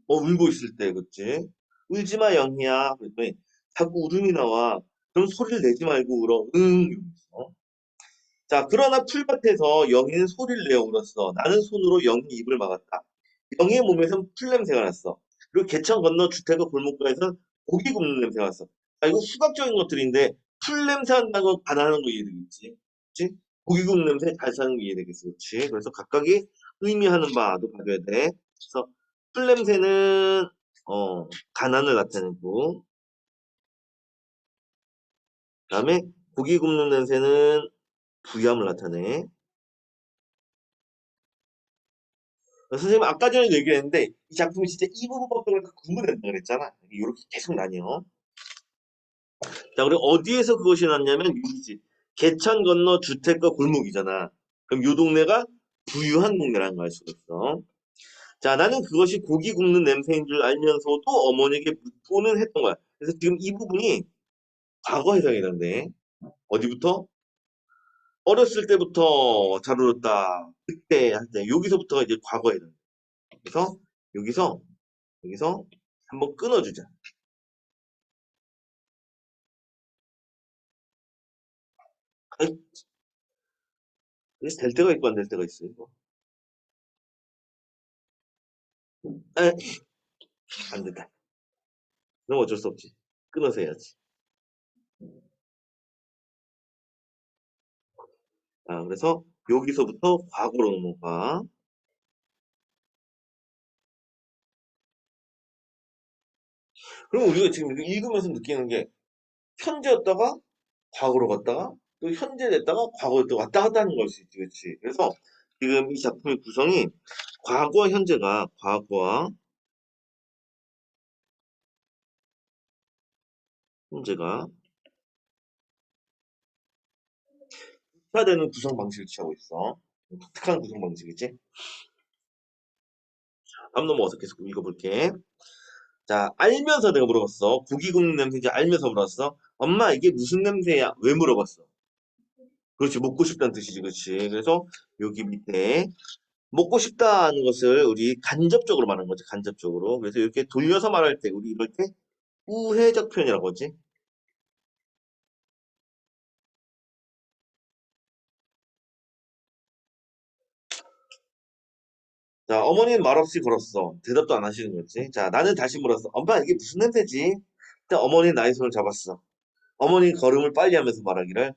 울고 있을 때, 그치? 울지 마, 영희야. 그랬더니 자꾸 울음이 나와. 그럼 소리를 내지 말고 울어. 응. 이러면서. 자, 그러나 풀밭에서 영희는 소리를 내어 울었어. 나는 손으로 영희 입을 막았다. 영희의 몸에선 풀냄새가 났어. 그리고 개천 건너 주택가 골목가에서 고기 굽는 냄새가 났어. 자, 이거 후각적인 것들인데 풀냄새 난다는 건 가난한 거 이해되겠지? 그치? 고기 굽는 냄새 잘 사는 거 이해되겠어. 그치? 그래서 각각이 의미하는 바도 봐줘야 돼. 그래서 풀냄새는 가난을 나타내고 그다음에 고기 굽는 냄새는 부유함을 나타내. 선생님 아까 전에 얘기를 했는데 이 작품이 진짜 이 부분 법칙을 다 구분된다 그랬잖아. 이렇게 계속 나뉘어. 자, 그리고 어디에서 그것이 났냐면 여기지. 개천 건너 주택가 골목이잖아. 그럼 요 동네가 부유한 동네라는 걸 알 수가 있어. 자, 나는 그것이 고기 굽는 냄새인 줄 알면서도 어머니에게 묻고는 했던 거야. 그래서 지금 이 부분이 과거 해석이던데. 어디부터? 어렸을 때부터 잘 울었다. 그때 할 때. 여기서부터가 이제 과거 해석. 그래서 여기서 여기서 한번 끊어주자. 아이, 그래서 될 때가 있고 안 될 때가 있어. 이거. 에, 안 된다. 그럼 어쩔 수 없지. 끊어서 해야지. 자, 그래서 여기서부터 과거로 넘어가. 그럼 우리가 지금 이거 읽으면서 느끼는 게 현재였다가 과거로 갔다가 또 현재 됐다가 과거로 또 왔다 갔다 하는 것이 있지, 그렇지? 그래서 지금 이 작품의 구성이 과거와 현재가 과거와 현재가 해야 되는 구성 방식을 취하고 있어. 독특한 구성 방식이지. 다음 넘어가서 계속 읽어볼게. 자, 알면서 내가 물어봤어. 고기 굽는 냄새인지 알면서 물어봤어. 엄마, 이게 무슨 냄새야? 왜 물어봤어? 그렇지, 먹고 싶다는 뜻이지, 그렇지. 그래서 여기 밑에 먹고 싶다는 것을 우리 간접적으로 말하는 거지, 간접적으로. 그래서 이렇게 돌려서 말할 때, 우리 이럴 때 우회적 표현이라고 하지. 자, 어머니는 말없이 걸었어. 대답도 안 하시는 거지. 자, 나는 다시 물었어. 엄마, 이게 무슨 냄새지? 그때 어머니는 나의 손을 잡았어. 어머니 걸음을 빨리 하면서 말하기를,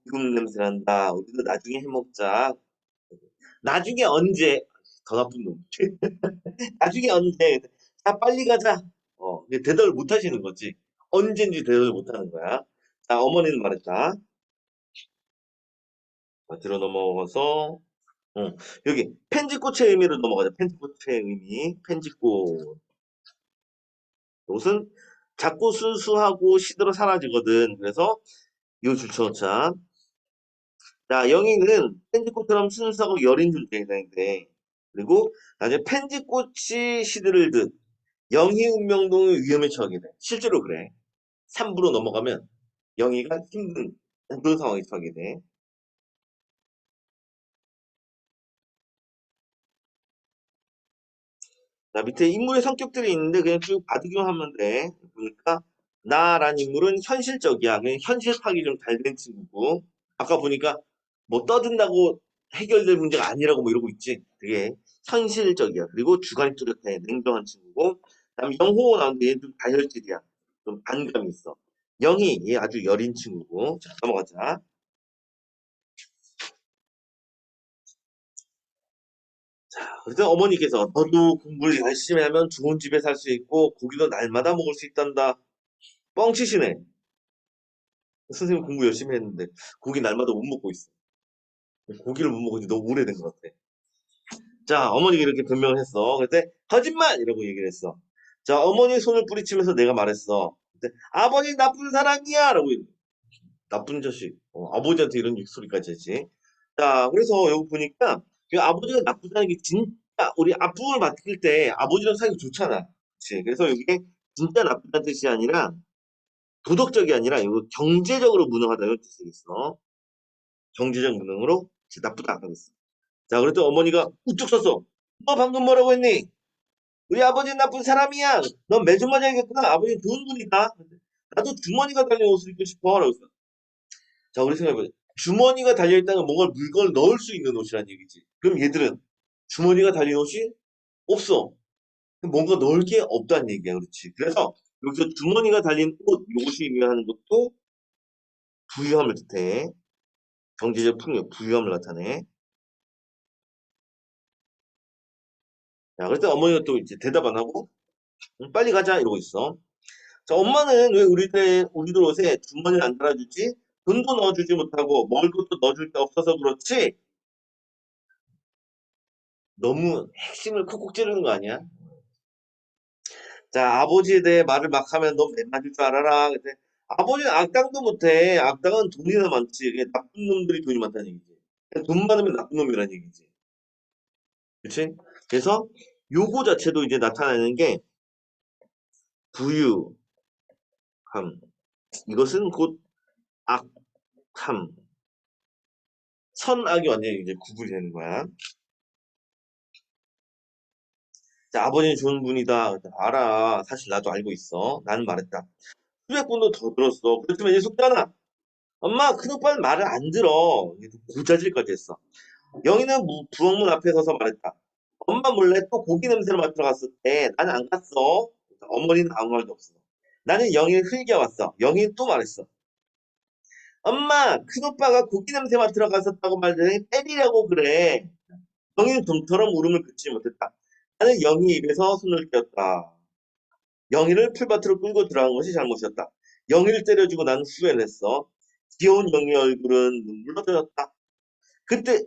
익은 냄새 난다. 우리도 나중에 해먹자. 나중에 언제? 더 나쁜 놈. 나중에 언제? 자, 빨리 가자. 이게 대답을 못 하시는 거지. 언젠지 대답을 못 하는 거야. 자, 어머니는 말했다. 들어 넘어가서, 여기, 펜지꽃의 의미로 넘어가자. 펜지꽃의 의미. 펜지꽃. 옷은 작고 순수하고 시들어 사라지거든. 그래서 이거 줄쳐놓자. 자, 영희는 펜지꽃처럼 순수하고 여린 존재인데, 그리고 나중에 펜지꽃이 시들을 듯 영희 운명동의 위험에 처하게 돼. 실제로 그래. 3부로 넘어가면 영희가 힘든 그런 상황에 처하게 돼. 자, 밑에 인물의 성격들이 있는데 그냥 쭉 봐두기만 하면 돼. 보니까 나란 인물은 현실적이야. 그냥 현실파악이 좀 잘 된 친구고. 아까 보니까 뭐 떠든다고 해결될 문제가 아니라고 뭐 이러고 있지. 되게 현실적이야. 그리고 주관이 뚜렷해. 냉정한 친구고. 그다음에 영호 나오는데 얘도 다혈질이야. 좀 반감이 있어. 영희 얘 아주 여린 친구고. 자, 넘어가자. 그래서 어머니께서 너도 공부를 열심히 하면 좋은 집에 살 수 있고 고기도 날마다 먹을 수 있단다. 뻥치시네. 선생님 공부 열심히 했는데 고기 날마다 못 먹고 있어. 고기를 못 먹은 지 너무 오래된 것 같아. 자, 어머니가 이렇게 변명을 했어. 그때 거짓말! 이라고 얘기를 했어. 자, 어머니 손을 뿌리치면서 내가 말했어. 그때 아버지 나쁜 사람이야! 라고 나쁜 자식. 아버지한테 이런 소리까지 했지. 자, 그래서 여기 보니까 그 아버지가 나쁘다는 게 진짜 우리 아픔을 맡을 때 아버지랑 사이가 좋잖아. 그치? 그래서 이게 진짜 나쁘다는 뜻이 아니라 도덕적이 아니라 이거 경제적으로 무능하다 이런 뜻이 있어. 경제적 무능으로 나쁘다 하고 있어. 자, 그랬더니 어머니가 우뚝 섰어. 너 방금 뭐라고 했니? 우리 아버지는 나쁜 사람이야. 넌 매주 맞아야겠구나. 아버지는 좋은 분이다. 나도 주머니가 달린 옷을 입고 싶어. 라고 했어. 자, 우리 생각해보자. 주머니가 달려있다는 뭔가 물건을 넣을 수 있는 옷이란 얘기지. 그럼 얘들은 주머니가 달린 옷이 없어. 뭔가 넣을 게 없다는 얘기야. 그렇지. 그래서 여기서 주머니가 달린 옷, 이것이 의미하는 것도 부유함을 뜻해. 경제적 풍요, 부유함을 나타내. 자, 그랬더니 어머니가 또 이제 대답 안 하고, 빨리 가자. 이러고 있어. 자, 엄마는 왜 우리들 옷에 주머니를 안 달아주지? 돈도 넣어주지 못하고 먹을 것도 넣어줄 게 없어서 그렇지? 너무 핵심을 콕콕 찌르는 거 아니야? 자, 아버지에 대해 말을 막 하면 너 맨날 줄 알아라. 근데 아버지는 악당도 못해. 악당은 돈이나 많지. 그게 나쁜 놈들이 돈이 많다는 얘기지. 그냥 돈 많으면 나쁜 놈이라는 얘기지. 그치? 그래서 요거 자체도 이제 나타나는 게 부유함. 이것은 곧 악함. 선악이 완전히 이제 구분이 되는 거야. 자, 아버지는 좋은 분이다. 알아. 사실 나도 알고 있어. 나는 말했다. 수백 번도 더 들었어. 그렇지만 이제 속잖아. 엄마, 큰오빠는 말을 안 들어. 고자질까지 했어. 영희는 부엌문 앞에 서서 말했다. 엄마 몰래 또 고기 냄새를 맡으러 갔을 때 나는 안 갔어. 어머니는 아무 말도 없어. 나는 영희를 흘겨왔어. 영희는 또 말했어. 엄마, 큰오빠가 고기 냄새 맡으러 갔었다고 말더니 때리려고 그래. 영희는 좀처럼 울음을 그치지 못했다. 나는 영희 입에서 손을 떼었다. 영희를 풀밭으로 끌고 들어간 것이 잘못이었다. 영희를 때려주고 나는 후회를 했어. 귀여운 영희의 얼굴은 눈물로 젖었다.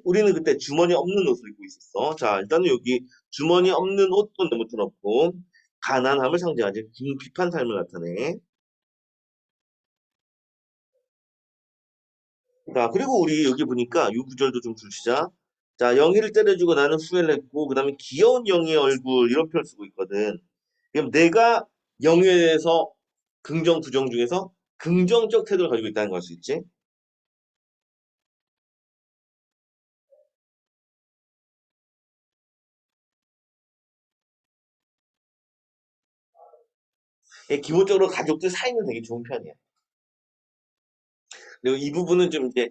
우리는 그때 주머니 없는 옷을 입고 있었어. 자, 일단은 여기 주머니 없는 옷도 너무 드럽고, 가난함을 상징하지. 궁핍한 삶을 나타내. 자, 그리고 우리 여기 보니까 이 구절도 좀 주시자. 자, 영희를 때려주고 나는 후회를 했고, 그 다음에 귀여운 영희의 얼굴, 이런 표현을 쓰고 있거든. 그럼 내가 영희에 대해서 긍정, 부정 중에서 긍정적 태도를 가지고 있다는 걸 수 있지. 기본적으로 가족들 사이는 되게 좋은 편이야. 그리고 이 부분은 좀 이제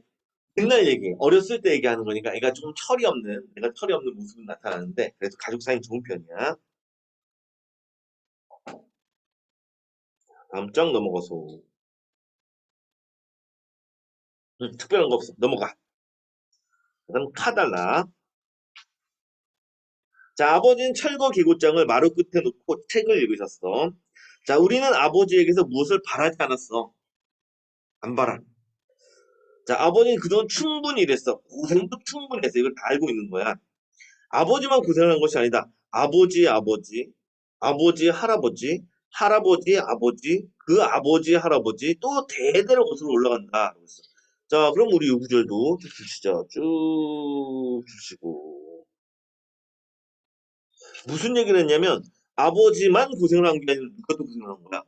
옛날 얘기, 어렸을 때 얘기하는 거니까 애가 좀 철이 없는, 내가 철이 없는 모습은 나타나는데, 그래도 가족 사이는 좋은 편이야. 다음 장 넘어가서. 특별한 거 없어. 넘어가. 그다음 카달라. 자, 아버지는 철거 기고장을 마루 끝에 놓고 책을 읽으셨어. 자, 우리는 아버지에게서 무엇을 바라지 않았어. 안 바라. 자, 아버지는 그동안 충분히 일했어. 고생도 충분히 했어. 이걸 다 알고 있는 거야. 아버지만 고생을 한 것이 아니다. 아버지의 아버지, 아버지의 할아버지, 할아버지의 아버지, 그 아버지의 할아버지, 또 대대로 거슬러 올라간다. 그랬어. 자, 그럼 우리 요 구절도 쭉 주시죠. 쭉 주시고. 무슨 얘기를 했냐면, 아버지만 고생을 한 게 아니라 누가 또 고생을 한 거야.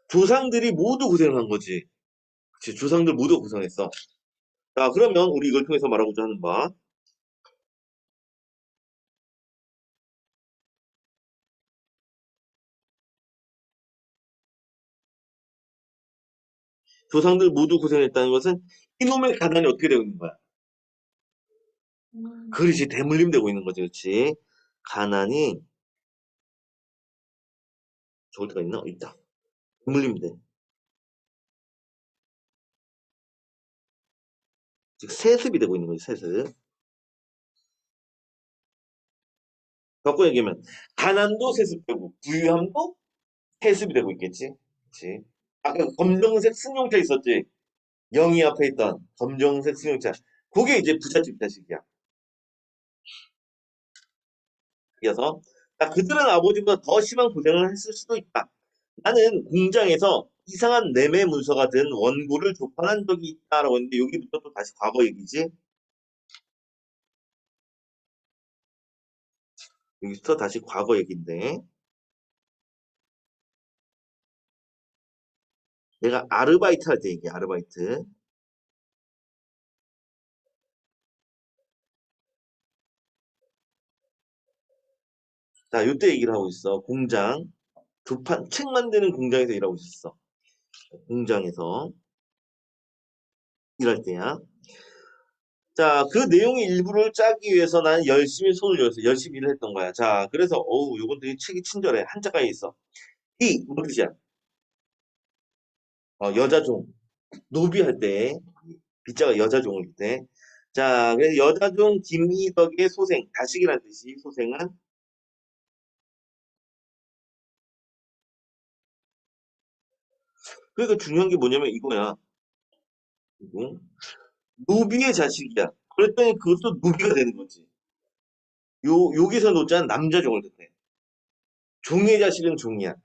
조상들이 모두 고생을 한 거지. 그치, 조상들 모두 고생했어. 자, 그러면 우리 이걸 통해서 말하고자 하는 바. 조상들 모두 고생했다는 것은 이놈의 가난이 어떻게 되고 있는 거야? 그릇이 대물림 되고 있는 거지, 그렇지? 가난이 좋을 때가 있나? 있다. 대물림 돼. 즉 세습이 되고 있는 거지, 세습. 바꿔 얘기하면 가난도 세습되고 부유함도 세습이 되고 있겠지. 그렇지? 아까 그 검정색 승용차 있었지? 영희 앞에 있던 검정색 승용차. 그게 이제 부잣집 자식이야. 그래서 그들은 아버지보다 더 심한 고생을 했을 수도 있다. 나는 공장에서 이상한 매매 문서가 든 원고를 조판한 적이 있다라고 했는데 여기부터 또 다시 과거 얘기지. 여기서 다시 과거 얘기인데 내가 아르바이트 할 때 얘기해. 아르바이트. 자, 요때 얘기를 하고 있어. 공장. 조판 책 만드는 공장에서 일하고 있었어. 공장에서 일할 때야. 자, 그 내용의 일부를 짜기 위해서 나는 열심히 손을 들였어. 열심히 일을 했던 거야. 자, 그래서 어우, 요건 되게 책이 친절해. 한자가에 있어. 이, 뭐 뜻이야? 여자종. 노비할 때, 빗자가 여자종을 때. 자, 그래서 여자종 김희덕의 소생, 다식이라는 뜻이 소생은. 그러니까 중요한 게 뭐냐면 이거야. 이거. 노비의 자식이야. 그랬더니 그것도 노비가 되는 거지. 여기서 노자는 남자종을 뜻해. 종의 자식은 종이야.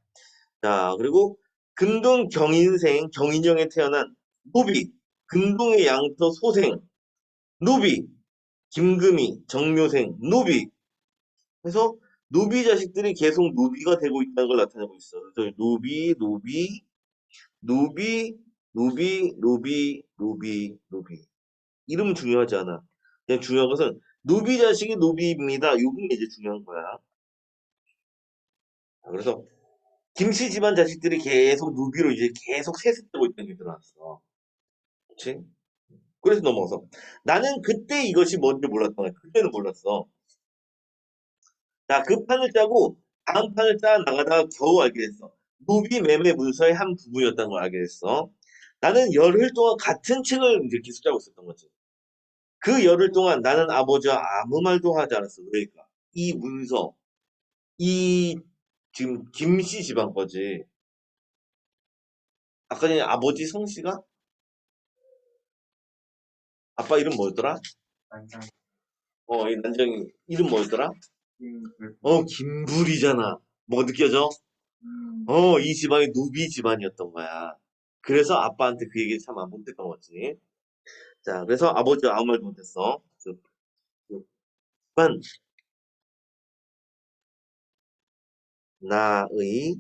자, 그리고 금동 경인생, 경인정에 태어난 노비, 금동의 양터 소생, 노비, 김금희, 정묘생, 노비. 그래서 노비 자식들이 계속 노비가 되고 있다는 걸 나타내고 있어. 그래서 노비, 노비, 노비, 노비, 노비, 노비, 노비. 이름 중요하지 않아. 그냥 중요한 것은 노비 자식이 노비입니다. 요게 이제 중요한 거야. 그래서 김씨 집안 자식들이 계속 노비로 이제 계속 세습되고 있다는 게 드러났어. 그치? 그래서 넘어서 나는 그때 이것이 뭔지 몰랐던 거야. 그때는 몰랐어. 자, 그 판을 짜고 다음 판을 짜 나가다가 겨우 알게 됐어. 노비 매매 문서의 한 부분이었다는 걸 알게 됐어. 나는 열흘 동안 같은 책을 이제 계속 짜고 있었던 거지. 그 열흘 동안 나는 아버지와 아무 말도 하지 않았어. 왜일까? 이 문서, 이 지금 김씨 집안 거지. 아까 전에 아버지 성씨가 아빠 이름 뭐였더라? 이 난정이 이름 뭐였더라? 김불이잖아. 뭐가 느껴져? 이 집안이 노비 집안이었던 거야. 그래서 아빠한테 그 얘기를 참 못했던 거지. 자, 그래서 아버지가 아무 말도 못했어. 그 집안, 나의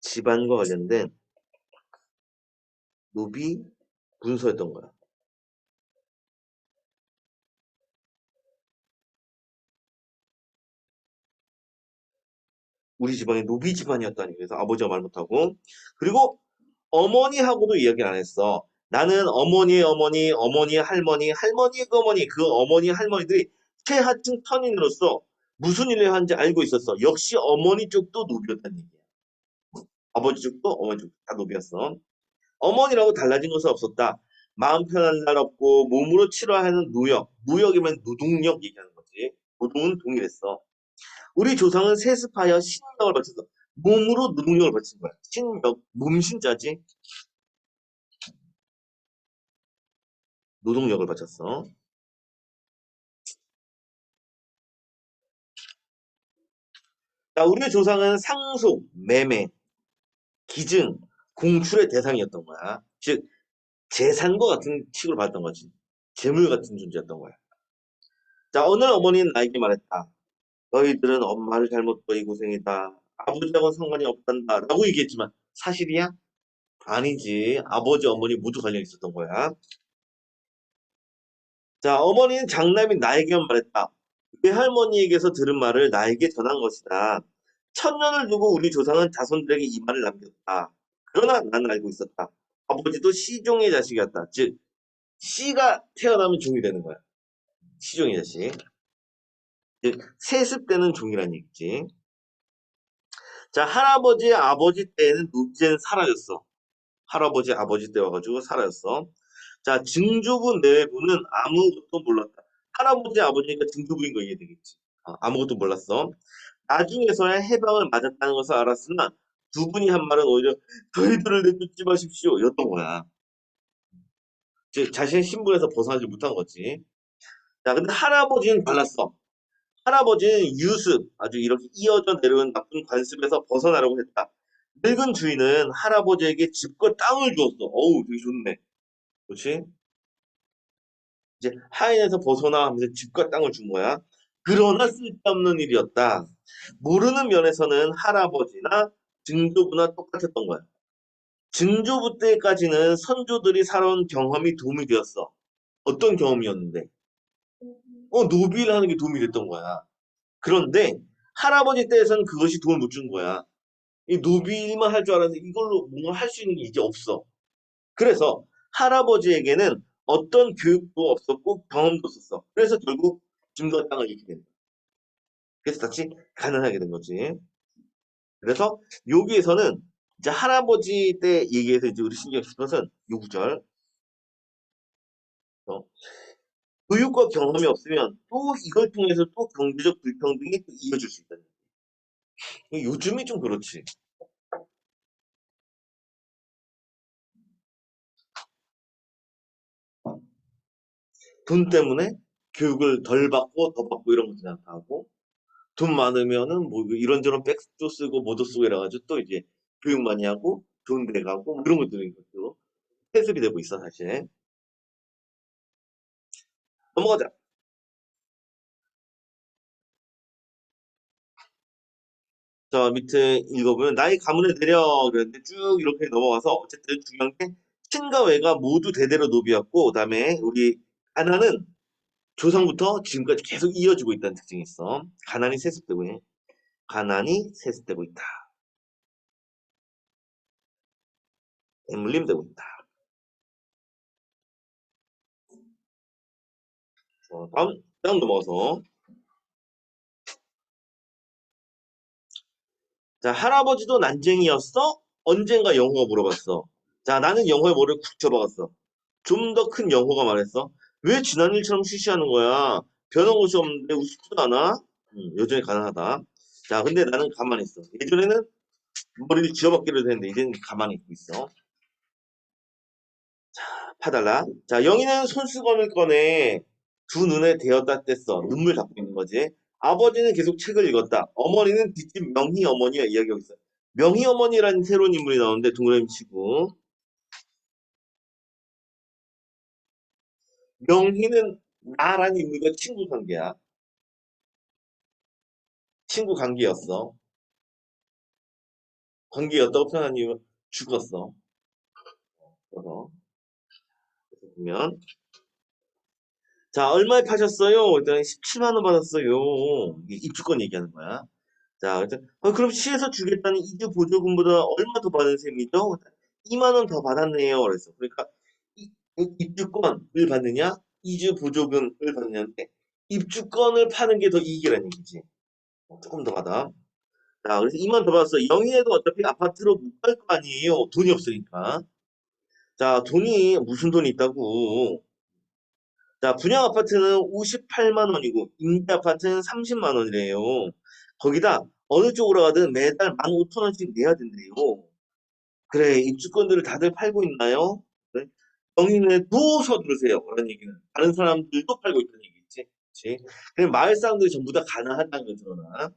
집안과 관련된 노비 문서였던 거야. 우리 집안이 노비 집안이었다니. 그래서 아버지가 말 못하고. 그리고 어머니하고도 이야기를 안 했어. 나는 어머니의 어머니, 어머니의 할머니, 할머니의 그 어머니, 그 어머니, 할머니들이 최하층 선인으로서 무슨 일을 하는지 알고 있었어. 역시 어머니 쪽도 노비였다는 얘기야. 아버지 쪽도 어머니 쪽도 다 노비였어. 어머니라고 달라진 것은 없었다. 마음 편한 날 없고 몸으로 치러하는 노역, 무역이면 노동력 얘기하는 거지. 노동은 동일했어. 우리 조상은 세습하여 신력을 바쳤어. 몸으로 노동력을 바친 거야. 신력, 몸신자지. 노동력을 바쳤어. 자, 우리 조상은 상속, 매매, 기증, 공출의 대상이었던 거야. 즉, 재산과 같은 취급을 받았던 거지. 재물 같은 존재였던 거야. 자, 어느 어머니는 나에게 말했다. 너희들은 엄마를 잘못 둬이 고생이다. 아버지하고는 상관이 없단다. 라고 얘기했지만 사실이야? 아니지. 아버지, 어머니 모두 관련 있었던 거야. 자, 어머니는 장남인 나에게만 말했다. 외할머니에게서 들은 말을 나에게 전한 것이다. 천년을 두고 우리 조상은 자손들에게 이 말을 남겼다. 그러나 나는 알고 있었다. 아버지도 시종의 자식이었다. 즉, 씨가 태어나면 종이 되는 거야. 시종의 자식. 즉, 세습되는 종이란 얘기지. 자, 할아버지, 아버지 때에는 이제는 사라졌어. 할아버지, 아버지 때 와가지고 사라졌어. 자, 증조부, 내부는 아무것도 몰랐다. 할아버지, 아버지니까 증조부인 거 이해되겠지. 아무것도 몰랐어. 나중에서야 해방을 맞았다는 것을 알았으나 두 분이 한 말은 오히려 저희들을 내쫓지 마십시오 였던 거야. 즉 자신의 신분에서 벗어나지 못한 거지. 자, 근데 할아버지는 달랐어. 할아버지는 유습, 아주 이렇게 이어져 내려온 나쁜 관습에서 벗어나려고 했다. 늙은 주인은 할아버지에게 집과 땅을 주었어. 어우, 되게 좋네. 그렇지? 이제 하인에서 벗어나 하면서 집과 땅을 준 거야. 그러나 쓸데없는 일이었다. 모르는 면에서는 할아버지나 증조부나 똑같았던 거야. 증조부 때까지는 선조들이 살아온 경험이 도움이 되었어. 어떤 경험이었는데? 노비를 하는 게 도움이 됐던 거야. 그런데 할아버지 때에서는 그것이 도움을 못 준 거야. 이 노비만 할 줄 알았는데 이걸로 뭔가 할 수 있는 게 이제 없어. 그래서 할아버지에게는 어떤 교육도 없었고 경험도 없었어. 그래서 결국 증조와 땅을 잃게 된다. 그래서 다시 가난하게 된 거지. 그래서 여기에서는 이제 할아버지 때 얘기해서 이제 우리 신경 쓸 것은 요 구절. 어, 교육과 경험이 없으면 또 이걸 통해서 또 경제적 불평등이 또 이어질 수 있다. 요즘이 좀 그렇지. 돈 때문에 교육을 덜 받고 더 받고 이런 것도 나타나고 돈 많으면은 뭐 이런저런 백도 쓰고 뭐도 쓰고 이래가지고 또 이제 교육 많이 하고 좋은 데 가고 뭐 이런 것들이 또 해석이 되고 있어 사실. 넘어가자. 저 밑에 읽어보면 나의 가문에 내려 그랬는데 쭉 이렇게 넘어가서 어쨌든 중요한 게 친과 외가 모두 대대로 노비였고 그다음에 우리 하나는 조상부터 지금까지 계속 이어지고 있다는 특징이 있어. 가난이 세습되고 해. 가난이 세습되고 있다. 물림되고 있다. 다음 넘어가서 자, 할아버지도 난쟁이였어? 언젠가 영호가 물어봤어. 자, 나는 영호의 머리를 쿡 쳐박았어. 좀 더 큰 영호가 말했어. 왜 지난 일처럼 쉬쉬하는 거야? 변한 것이 없는데 우습지도 않아? 여전히 가능하다. 자, 근데 나는 가만히 있어. 예전에는 머리를 쥐어박기로 했는데 이제는 가만히 있고 있어. 파달라. 자, 영희는 손수건을 꺼내 두 눈에 대었다 뗐어. 눈물 닦고 있는 거지. 아버지는 계속 책을 읽었다. 어머니는 뒷집 명희 어머니와 이야기하고 있어. 명희 어머니라는 새로운 인물이 나오는데 동그라미 치고. 명희는 나라는 인물과 친구 관계야. 친구 관계였어. 관계였다고 표현한 이유는 죽었어. 그래서 보면 자, 얼마에 파셨어요? 일단 17만 원 받았어요. 이게 입주권 얘기하는 거야. 자, 그럼 시에서 주겠다는 이주 보조금보다 얼마 더 받은 셈이죠? 2만 원 더 받았네요. 그래서 그러니까 입주권을 받느냐, 이주 보조금을 받느냐인데 입주권을 파는 게 더 이익이라는 얘기지. 조금 더 받아. 자, 그래서 2만 더 받았어. 영희에도 어차피 아파트로 못 갈 거 아니에요. 돈이 없으니까. 자, 돈이 무슨 돈이 있다고? 자, 분양 아파트는 58만 원이고 임대 아파트는 30만 원이래요. 거기다 어느 쪽으로 가든 매달 15,000원씩 내야 된대요. 그래, 입주권들을 다들 팔고 있나요? 네? 영인에도 서두르세요. 그런 얘기는. 다른 사람들도 팔고 있다는 얘기지. 그치? 그냥 마을 사람들이 전부 다 가능하다는 걸 드러나.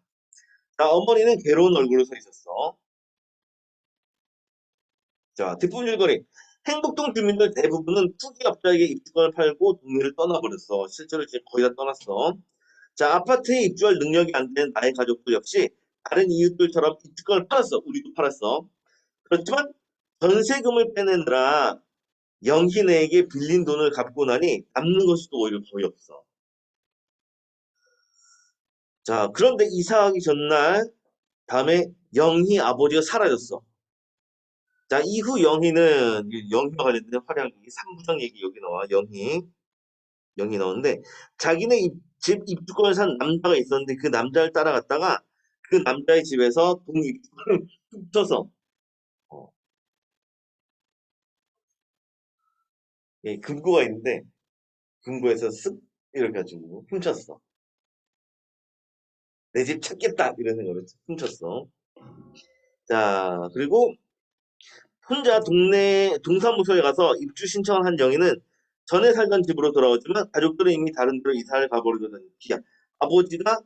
자, 어머니는 괴로운 얼굴로 서 있었어. 자, 뒷부분 줄거리. 행복동 주민들 대부분은 투기업자에게 입주권을 팔고 동네를 떠나버렸어. 실제로 지금 거의 다 떠났어. 자, 아파트에 입주할 능력이 안 되는 나의 가족들 역시 다른 이웃들처럼 입주권을 팔았어. 우리도 팔았어. 그렇지만 전세금을 빼내느라 영희네에게 빌린 돈을 갚고 나니 남는 것이 또 오히려 거의 없어. 자, 그런데 이사하기 전날 다음에 영희 아버지가 사라졌어. 자, 이후 영희는 영희와 관련된 화려한 얘기, 삼부장 얘기 여기 나와. 영희 나오는데 자기네 집 입주권을 산 남자가 있었는데 그 남자를 따라갔다가 그 남자의 집에서 동 입주권을 훔쳐서 어, 예, 금고가 있는데 금고에서 쓱 이렇게 가지고 훔쳤어. 내 집 찾겠다 이런 생각으로 훔쳤어. 자, 그리고 혼자 동네 동사무소에 가서 입주 신청을 한 영희는 전에 살던 집으로 돌아오지만 가족들은 이미 다른 데로 이사를 가버리던 기야. 아버지가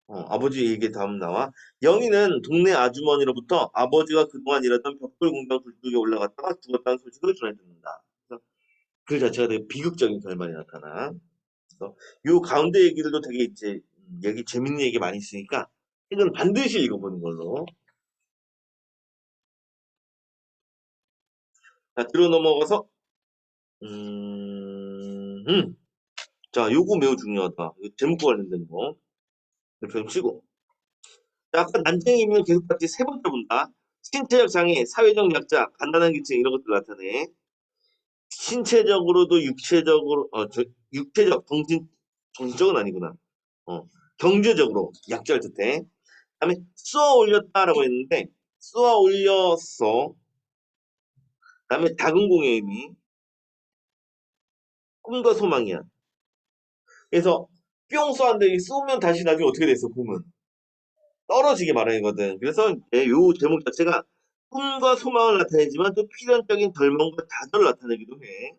아버지 얘기 다음 나와. 영희는 동네 아주머니로부터 아버지가 그동안 일하던 벽돌 공장 굴뚝에 올라갔다가 죽었다는 소식을 전해 듣는다. 그래서 그 자체가 되게 비극적인 결말이 나타나. 그래서 요 가운데 얘기들도 되게 이제 얘기 재밌는 얘기 많이 있으니까 이건 반드시 읽어보는 걸로. 자, 뒤로 넘어가서 음, 음. 자, 요거 매우 중요하다. 이거 제목과 관련된 거. 이렇게 좀 치고. 자, 아까 난쟁이면 계속 같이 세 번째 본다. 신체적 장애, 사회적 약자, 간단한 기증 이런 것들 나타내. 신체적으로도 육체적으로, 육체적, 정신적은 아니구나. 어, 경제적으로 약자를 뜻해. 다음에 쏘아 올렸다라고 했는데, 쏘아 올렸어. 다음에 작은 공의 의미, 꿈과 소망이야. 그래서 뿅 쏘았는데 쏘면 다시 나중에 어떻게 됐어, 꿈은? 떨어지게 마련이거든. 그래서 이제 요 제목 자체가 꿈과 소망을 나타내지만 또 필연적인 절망과 좌절을 나타내기도 해.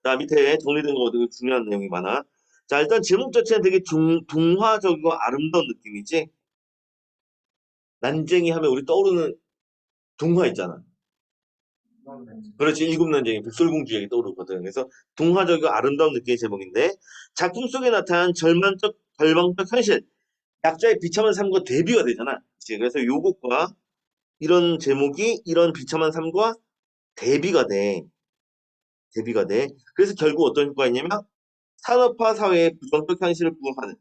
자, 밑에 정리된 거 되게 중요한 내용이 많아. 자, 일단 제목 자체는 되게 동화적이고 아름다운 느낌이지. 난쟁이 하면 우리 떠오르는 동화 있잖아. 그렇지, 일곱 난쟁이, 백설공주 얘기 떠오르거든. 그래서 동화적이고 아름다운 느낌의 제목인데, 작품 속에 나타난 절망적 현실, 약자의 비참한 삶과 대비가 되잖아. 그치? 그래서 요것과 이런 제목이 이런 비참한 삶과 대비가 돼. 대비가 돼. 그래서 결국 어떤 효과가 있냐면 산업화 사회의 부정적 현실을 부각하는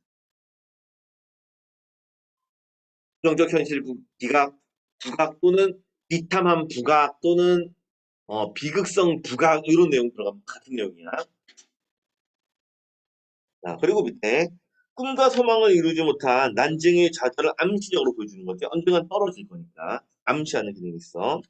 부정적 현실 부각 또는 비참한 부각 또는 비극성 부각 이런 내용 들어가면 같은 내용이야. 자, 그리고 밑에 꿈과 소망을 이루지 못한 난징의 좌절을 암시적으로 보여주는 거죠. 언젠간 떨어질 거니까. 암시하는 기능이 있어.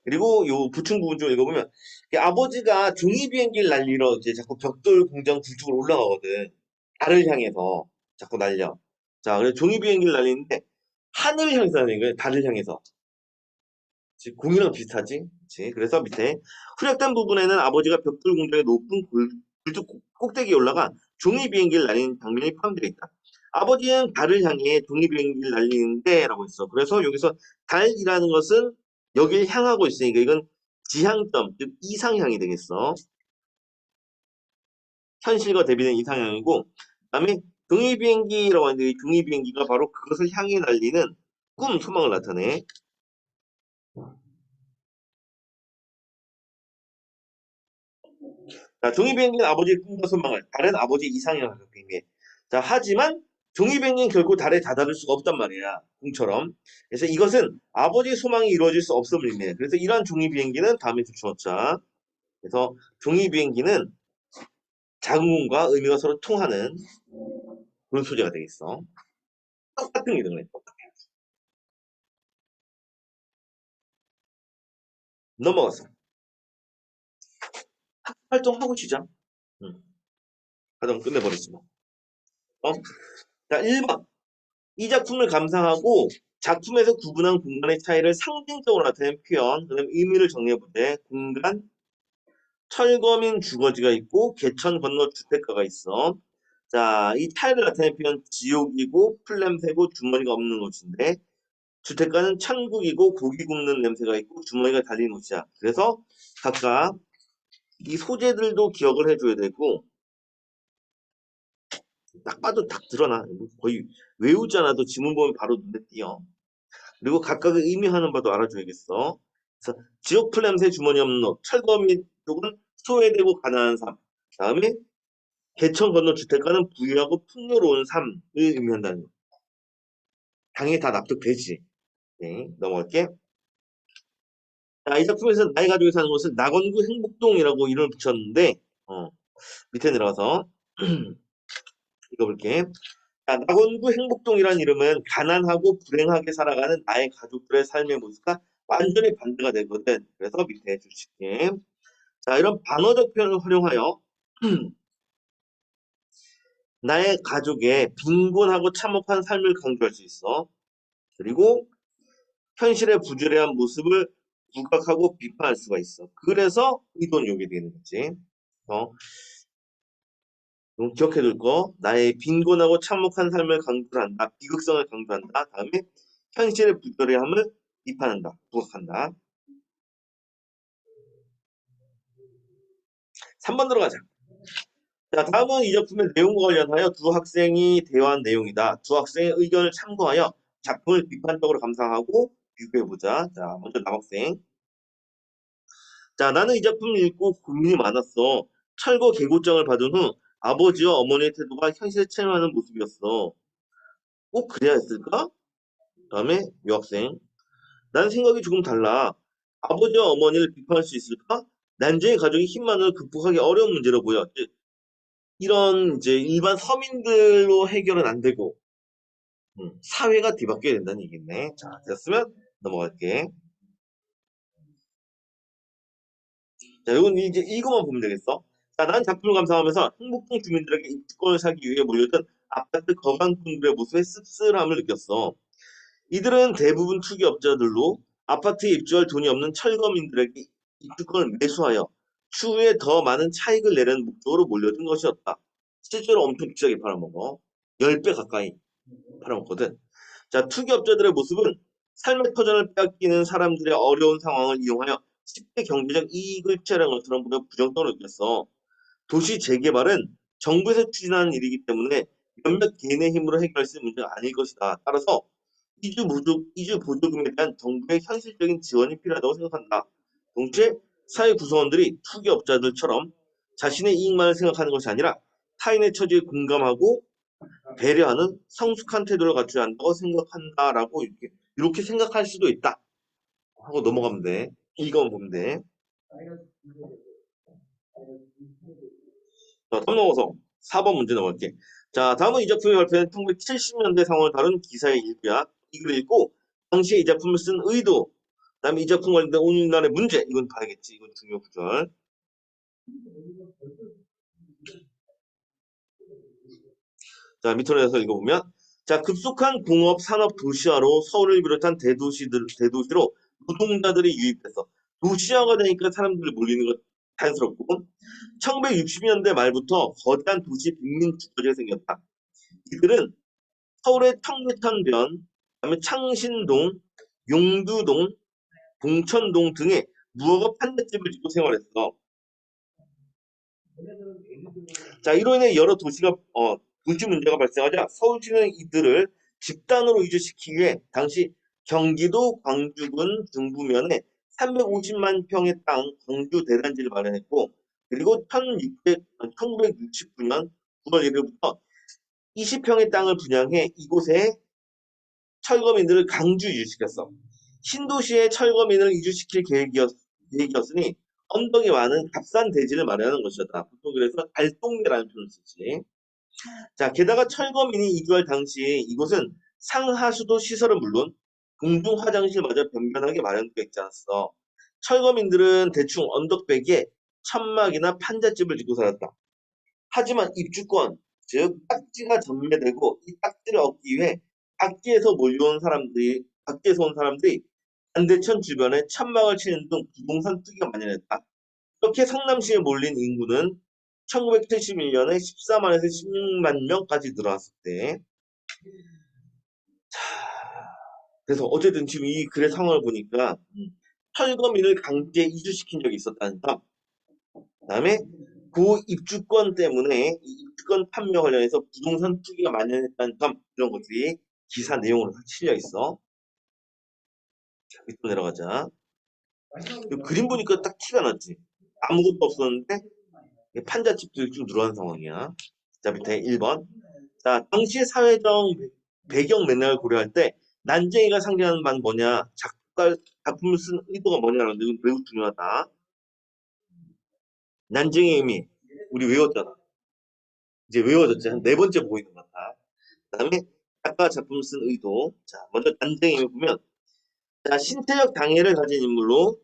그리고 요 부충 부분 좀 읽어보면 아버지가 종이 비행기를 날리러 이제 자꾸 벽돌 공장 굴쪽으로 올라가거든. 달을 향해서 자꾸 날려. 자, 그래서 종이 비행기를 날리는데 하늘을 향해서 날리는 거예요. 달을 향해서. 지금 공이랑 비슷하지? 그치? 그래서 밑에 후력단 부분에는 아버지가 벽돌 공장의 높은 굴뚝 꼭대기에 올라가 종이 비행기를 날리는 장면이 포함되어 있다. 아버지는 달을 향해 종이 비행기를 날리는데 라고 했어. 그래서 여기서 달이라는 것은 여길 향하고 있으니까 이건 지향점, 즉 이상향이 되겠어. 현실과 대비된 이상향이고 그다음에 종이 비행기라고 하는데 이 종이 비행기가 바로 그것을 향해 날리는 꿈, 소망을 나타내. 자, 종이비행기는 아버지의 꿈과 소망을, 달은 아버지의 이상향을 의미해. 자, 하지만 종이비행기는 결코 달에 다다를 수가 없단 말이야. 꿈처럼. 그래서 이것은 아버지의 소망이 이루어질 수 없음을 의미해. 그래서 이러한 종이비행기는 다음에 붙여놓자. 그래서 종이비행기는 작은 꿈과 의미가 서로 통하는 그런 소재가 되겠어. 똑같은 기능을 해. 넘어가서 활동하고 시작. 응. 과정 끝내버리지 뭐. 어? 자, 1번. 이 작품을 감상하고 작품에서 구분한 공간의 차이를 상징적으로 나타낸 표현, 그다음 의미를 정리해보되 공간, 철거민 주거지가 있고 개천 건너 주택가가 있어. 자, 이 차이를 나타낸 표현 지옥이고 풀냄새고 주머니가 없는 옷인데 주택가는 천국이고 고기 굽는 냄새가 있고 주머니가 달린 옷이야. 그래서 각각 이 소재들도 기억을 해줘야 되고 딱 봐도 딱 드러나. 거의 외우지 않아도 지문 보면 바로 눈에 띄어. 그리고 각각의 의미하는 바도 알아줘야겠어. 그래서 지옥 플램새 주머니 없는 옷, 철거미 쪽은 소외되고 가난한 삶. 다음에 개천 건너 주택가는 부유하고 풍요로운 삶을 의미한다는 거. 당연히 다 납득되지. 네, 넘어갈게. 자, 이 작품에서 나의 가족이 사는 곳을 낙원구 행복동이라고 이름을 붙였는데, 밑에 내려가서 읽어볼게. 자, 낙원구 행복동이라는 이름은 가난하고 불행하게 살아가는 나의 가족들의 삶의 모습과 완전히 반대가 되거든. 그래서 밑에 주실게. 자, 이런 반어적 표현을 활용하여 나의 가족의 빈곤하고 참혹한 삶을 강조할 수 있어. 그리고 현실의 부조리한 모습을 부각하고 비판할 수가 있어. 그래서 이돈 요게 되는 거지. 어, 기억해둘 거. 나의 빈곤하고 참혹한 삶을 강조한다. 비극성을 강조한다. 다음에 현실의 부조리함을 비판한다. 부각한다. 3번 들어가자. 자, 다음은 이 작품의 내용과 관련하여 두 학생이 대화한 내용이다. 두 학생의 의견을 참고하여 작품을 비판적으로 감상하고 비교해보자. 자, 먼저 남학생. 자, 나는 이 작품을 읽고 고민이 많았어. 철거 개고장을 받은 후 아버지와 어머니의 태도가 현실에 체험하는 모습이었어. 꼭 그래야 했을까? 다음에 여학생. 난 생각이 조금 달라. 아버지와 어머니를 비판할 수 있을까? 난쟁이 가족이 힘만으로 극복하기 어려운 문제로 보여. 이런 이제 일반 서민들로 해결은 안 되고 사회가 뒤바뀌어야 된다는 얘기네. 자, 됐으면 넘어갈게. 자, 이건 이제 이거만 보면 되겠어. 자, 난 작품을 감상하면서 흥북동 주민들에게 입주권을 사기 위해 몰려든 아파트 거강꾼들의 모습에 씁쓸함을 느꼈어. 이들은 대부분 투기업자들로 아파트에 입주할 돈이 없는 철거민들에게 입주권을 매수하여 추후에 더 많은 차익을 내려는 목적으로 몰려든 것이었다. 실제로 엄청 비싸게 팔아먹어. 10배 가까이 팔아먹거든. 자, 투기업자들의 모습은 삶의 터전을 빼앗기는 사람들의 어려운 상황을 이용하여 쉽게 경제적 이익을 취하려는 것처럼 보여 부정적으로 느꼈어. 도시 재개발은 정부에서 추진하는 일이기 때문에 몇몇 개인의 힘으로 해결할 수 있는 문제가 아닐 것이다. 따라서 이주 보조금에 대한 정부의 현실적인 지원이 필요하다고 생각한다. 동시에 사회 구성원들이 투기업자들처럼 자신의 이익만을 생각하는 것이 아니라 타인의 처지에 공감하고 배려하는 성숙한 태도를 갖춰야 한다고 생각한다라고 이렇게 생각할 수도 있다 하고 넘어가면 돼. 이거만 보면 돼. 자, 다음 넘어서 4번 문제 넘어갈게. 자, 다음은 이 작품이 발표된 1970년대 상황을 다룬 기사의 일부야. 이 글을 읽고 당시에 이 작품을 쓴 의도, 그다음에 이 작품 관련된 오늘날의 문제, 이건 봐야겠지. 이건 중요 구절. 자, 밑으로 해서 읽어보면, 자, 급속한 공업 산업 도시화로 서울을 비롯한 대도시로 노동자들이 유입돼서 도시화가 되니까 사람들이 몰리는 건 자연스럽고, 1960년대 말부터 거대한 도시 빈민 주거지가 생겼다. 이들은 서울의 청계천변, 그다음에 창신동, 용두동, 봉천동 등의 무허가 판잣집을 짓고 생활했어. 자, 이로 인해 여러 도시 문제가 발생하자 서울시는 이들을 집단으로 이주시키기 위해 당시 경기도 광주군 중부면에 350만 평의 땅 광주 대단지를 마련했고, 그리고 1969년 9월 1일부터 20평의 땅을 분양해 이곳에 철거민들을 강주 이주시켰어. 신도시에 철거민을 이주시킬 계획이었으니 언덕이 많은 값싼 대지를 마련하는 것이었다. 보통 그래서 달동네라는 표현을 쓰지. 자, 게다가 철거민이 이주할 당시 이곳은 상하수도 시설은 물론 공중 화장실마저 변변하게 마련되어 있지 않았어. 철거민들은 대충 언덕배기에 천막이나 판잣집을 짓고 살았다. 하지만 입주권, 즉 딱지가 전매되고 이 딱지를 얻기 위해 밖에서 온 사람들이 반대천 주변에 천막을 치는 등 부동산 투기가 만연했다. 이렇게 성남시에 몰린 인구는 1971년에 14만에서 16만 명까지 늘어났을 때, 그래서 어쨌든 지금 이 글의 상황을 보니까 철거민을 강제 이주시킨 적이 있었다는 점, 그다음에 그 입주권 때문에 이 입주권 판매 관련해서 부동산 투기가 만연했다는 점, 이런 것들이 기사 내용으로 다 실려 있어. 자, 밑으로 내려가자. 이 그림 보니까 딱 티가 났지. 아무것도 없었는데 판잣집들이 쭉 늘어난 상황이야. 자, 밑에 1번. 자, 당시 사회적 배경 맥락을 고려할 때 난쟁이가 상징하는 바는 뭐냐? 작품을 쓴 의도가 뭐냐라는 게 매우 중요하다. 난쟁이의 의미. 우리 외웠잖아. 이제 외워졌지. 한 네 번째 보이는 것 같아. 그다음에 작가 작품을 쓴 의도. 자, 먼저 난쟁이를 보면, 자, 신체적 장애를 가진 인물로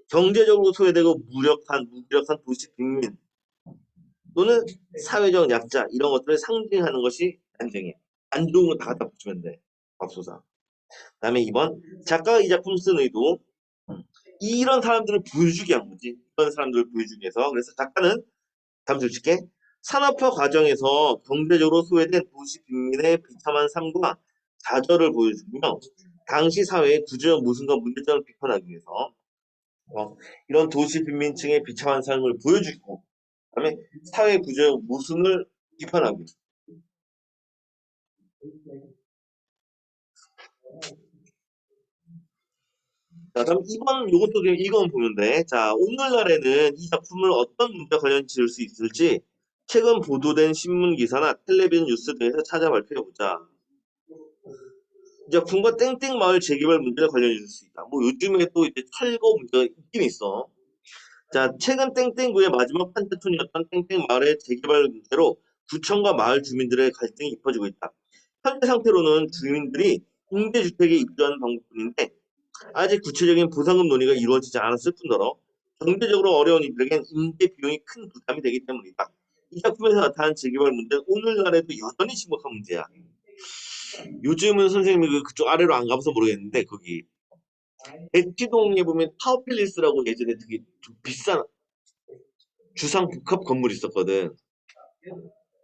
경제적으로 소외되고 무기력한 도시 빈민 또는 사회적 약자, 이런 것들을 상징하는 것이 난쟁이. 안 좋은 거 다 갖다 붙이면 돼. 맙소사. 그다음에 2번, 작가가 이 작품 쓴 의도. 이런 사람들을 보여주기 한 거지. 이런 사람들을 보여주기 위해서. 그래서 작가는 잠시 줄게. 산업화 과정에서 경제적으로 소외된 도시 빈민의 비참한 삶과 좌절을 보여주며 당시 사회의 구조적 모순과 문제점을 비판하기 위해서 이런 도시 빈민층의 비참한 삶을 보여주고, 그다음에 사회 구조적 모순을 비판하기 위해서. 자, 그럼 이번 요것도 좀 읽어보면 돼. 자, 오늘날에는 이 작품을 어떤 문제와 관련이 지을 수 있을지 최근 보도된 신문 기사나 텔레비전 뉴스 등에서 찾아 발표해보자. 이 작품과 땡땡 마을 재개발 문제가 관련이 있을 수 있다. 뭐 요즘에 또 이제 철거 문제가 있긴 있어. 자, 최근 땡땡구의 마지막 판자촌이었던 땡땡 마을의 재개발 문제로 구청과 마을 주민들의 갈등이 깊어지고 있다. 현재 상태로는 주민들이 임대주택에 입주하는 방법뿐인데 아직 구체적인 보상금 논의가 이루어지지 않았을 뿐더러 경제적으로 어려운 이들에겐 임대 비용이 큰 부담이 되기 때문이다. 이 작품에서 나타난 재개발 문제는 오늘날에도 여전히 심각한 문제야. 요즘은 선생님이 그쪽 아래로 안 가봐서 모르겠는데 거기 대치동에 보면 타워팰리스라고 예전에 되게 좀 비싼 주상 복합 건물이 있었거든.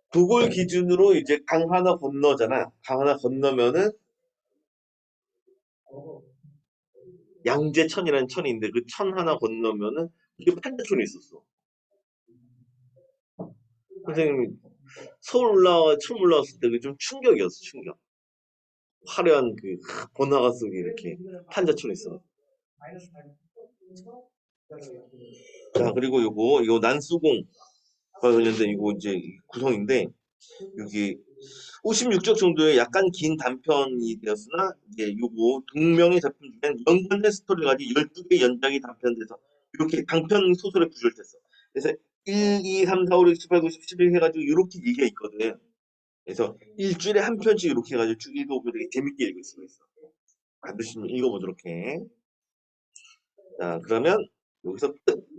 그걸 기준으로 이제 강 하나 건너잖아. 강 하나 건너면은 양재천이라는 천이 있는데 그 천 하나 건너면은 그게 판자촌이 있었어. 선생님이 처음 올라왔을 때 그게 좀 충격이었어, 충격. 화려한 그 번화가 속에 이렇게 판자촌이 있어. 자, 그리고 이거 난수공과 관련된 이거 이제 구성인데 여기 56쪽 정도의 약간 긴 단편이 되었으나 이게 요거 동명의 작품 중엔 연관된 스토리가 가지고 12개 연장이 단편돼서 이렇게 단편 소설의 구조를 짰어. 그래서 1, 2, 3, 4, 5, 6, 7, 8, 9, 10, 11 해가지고 이렇게 얘기가 있거든. 그래서 일주일에 한 편씩 이렇게 해가지고 쭉 읽어보면 되게 재밌게 읽을 수가 있어. 반드시 좀 읽어보도록 해. 자, 그러면 여기서 끝.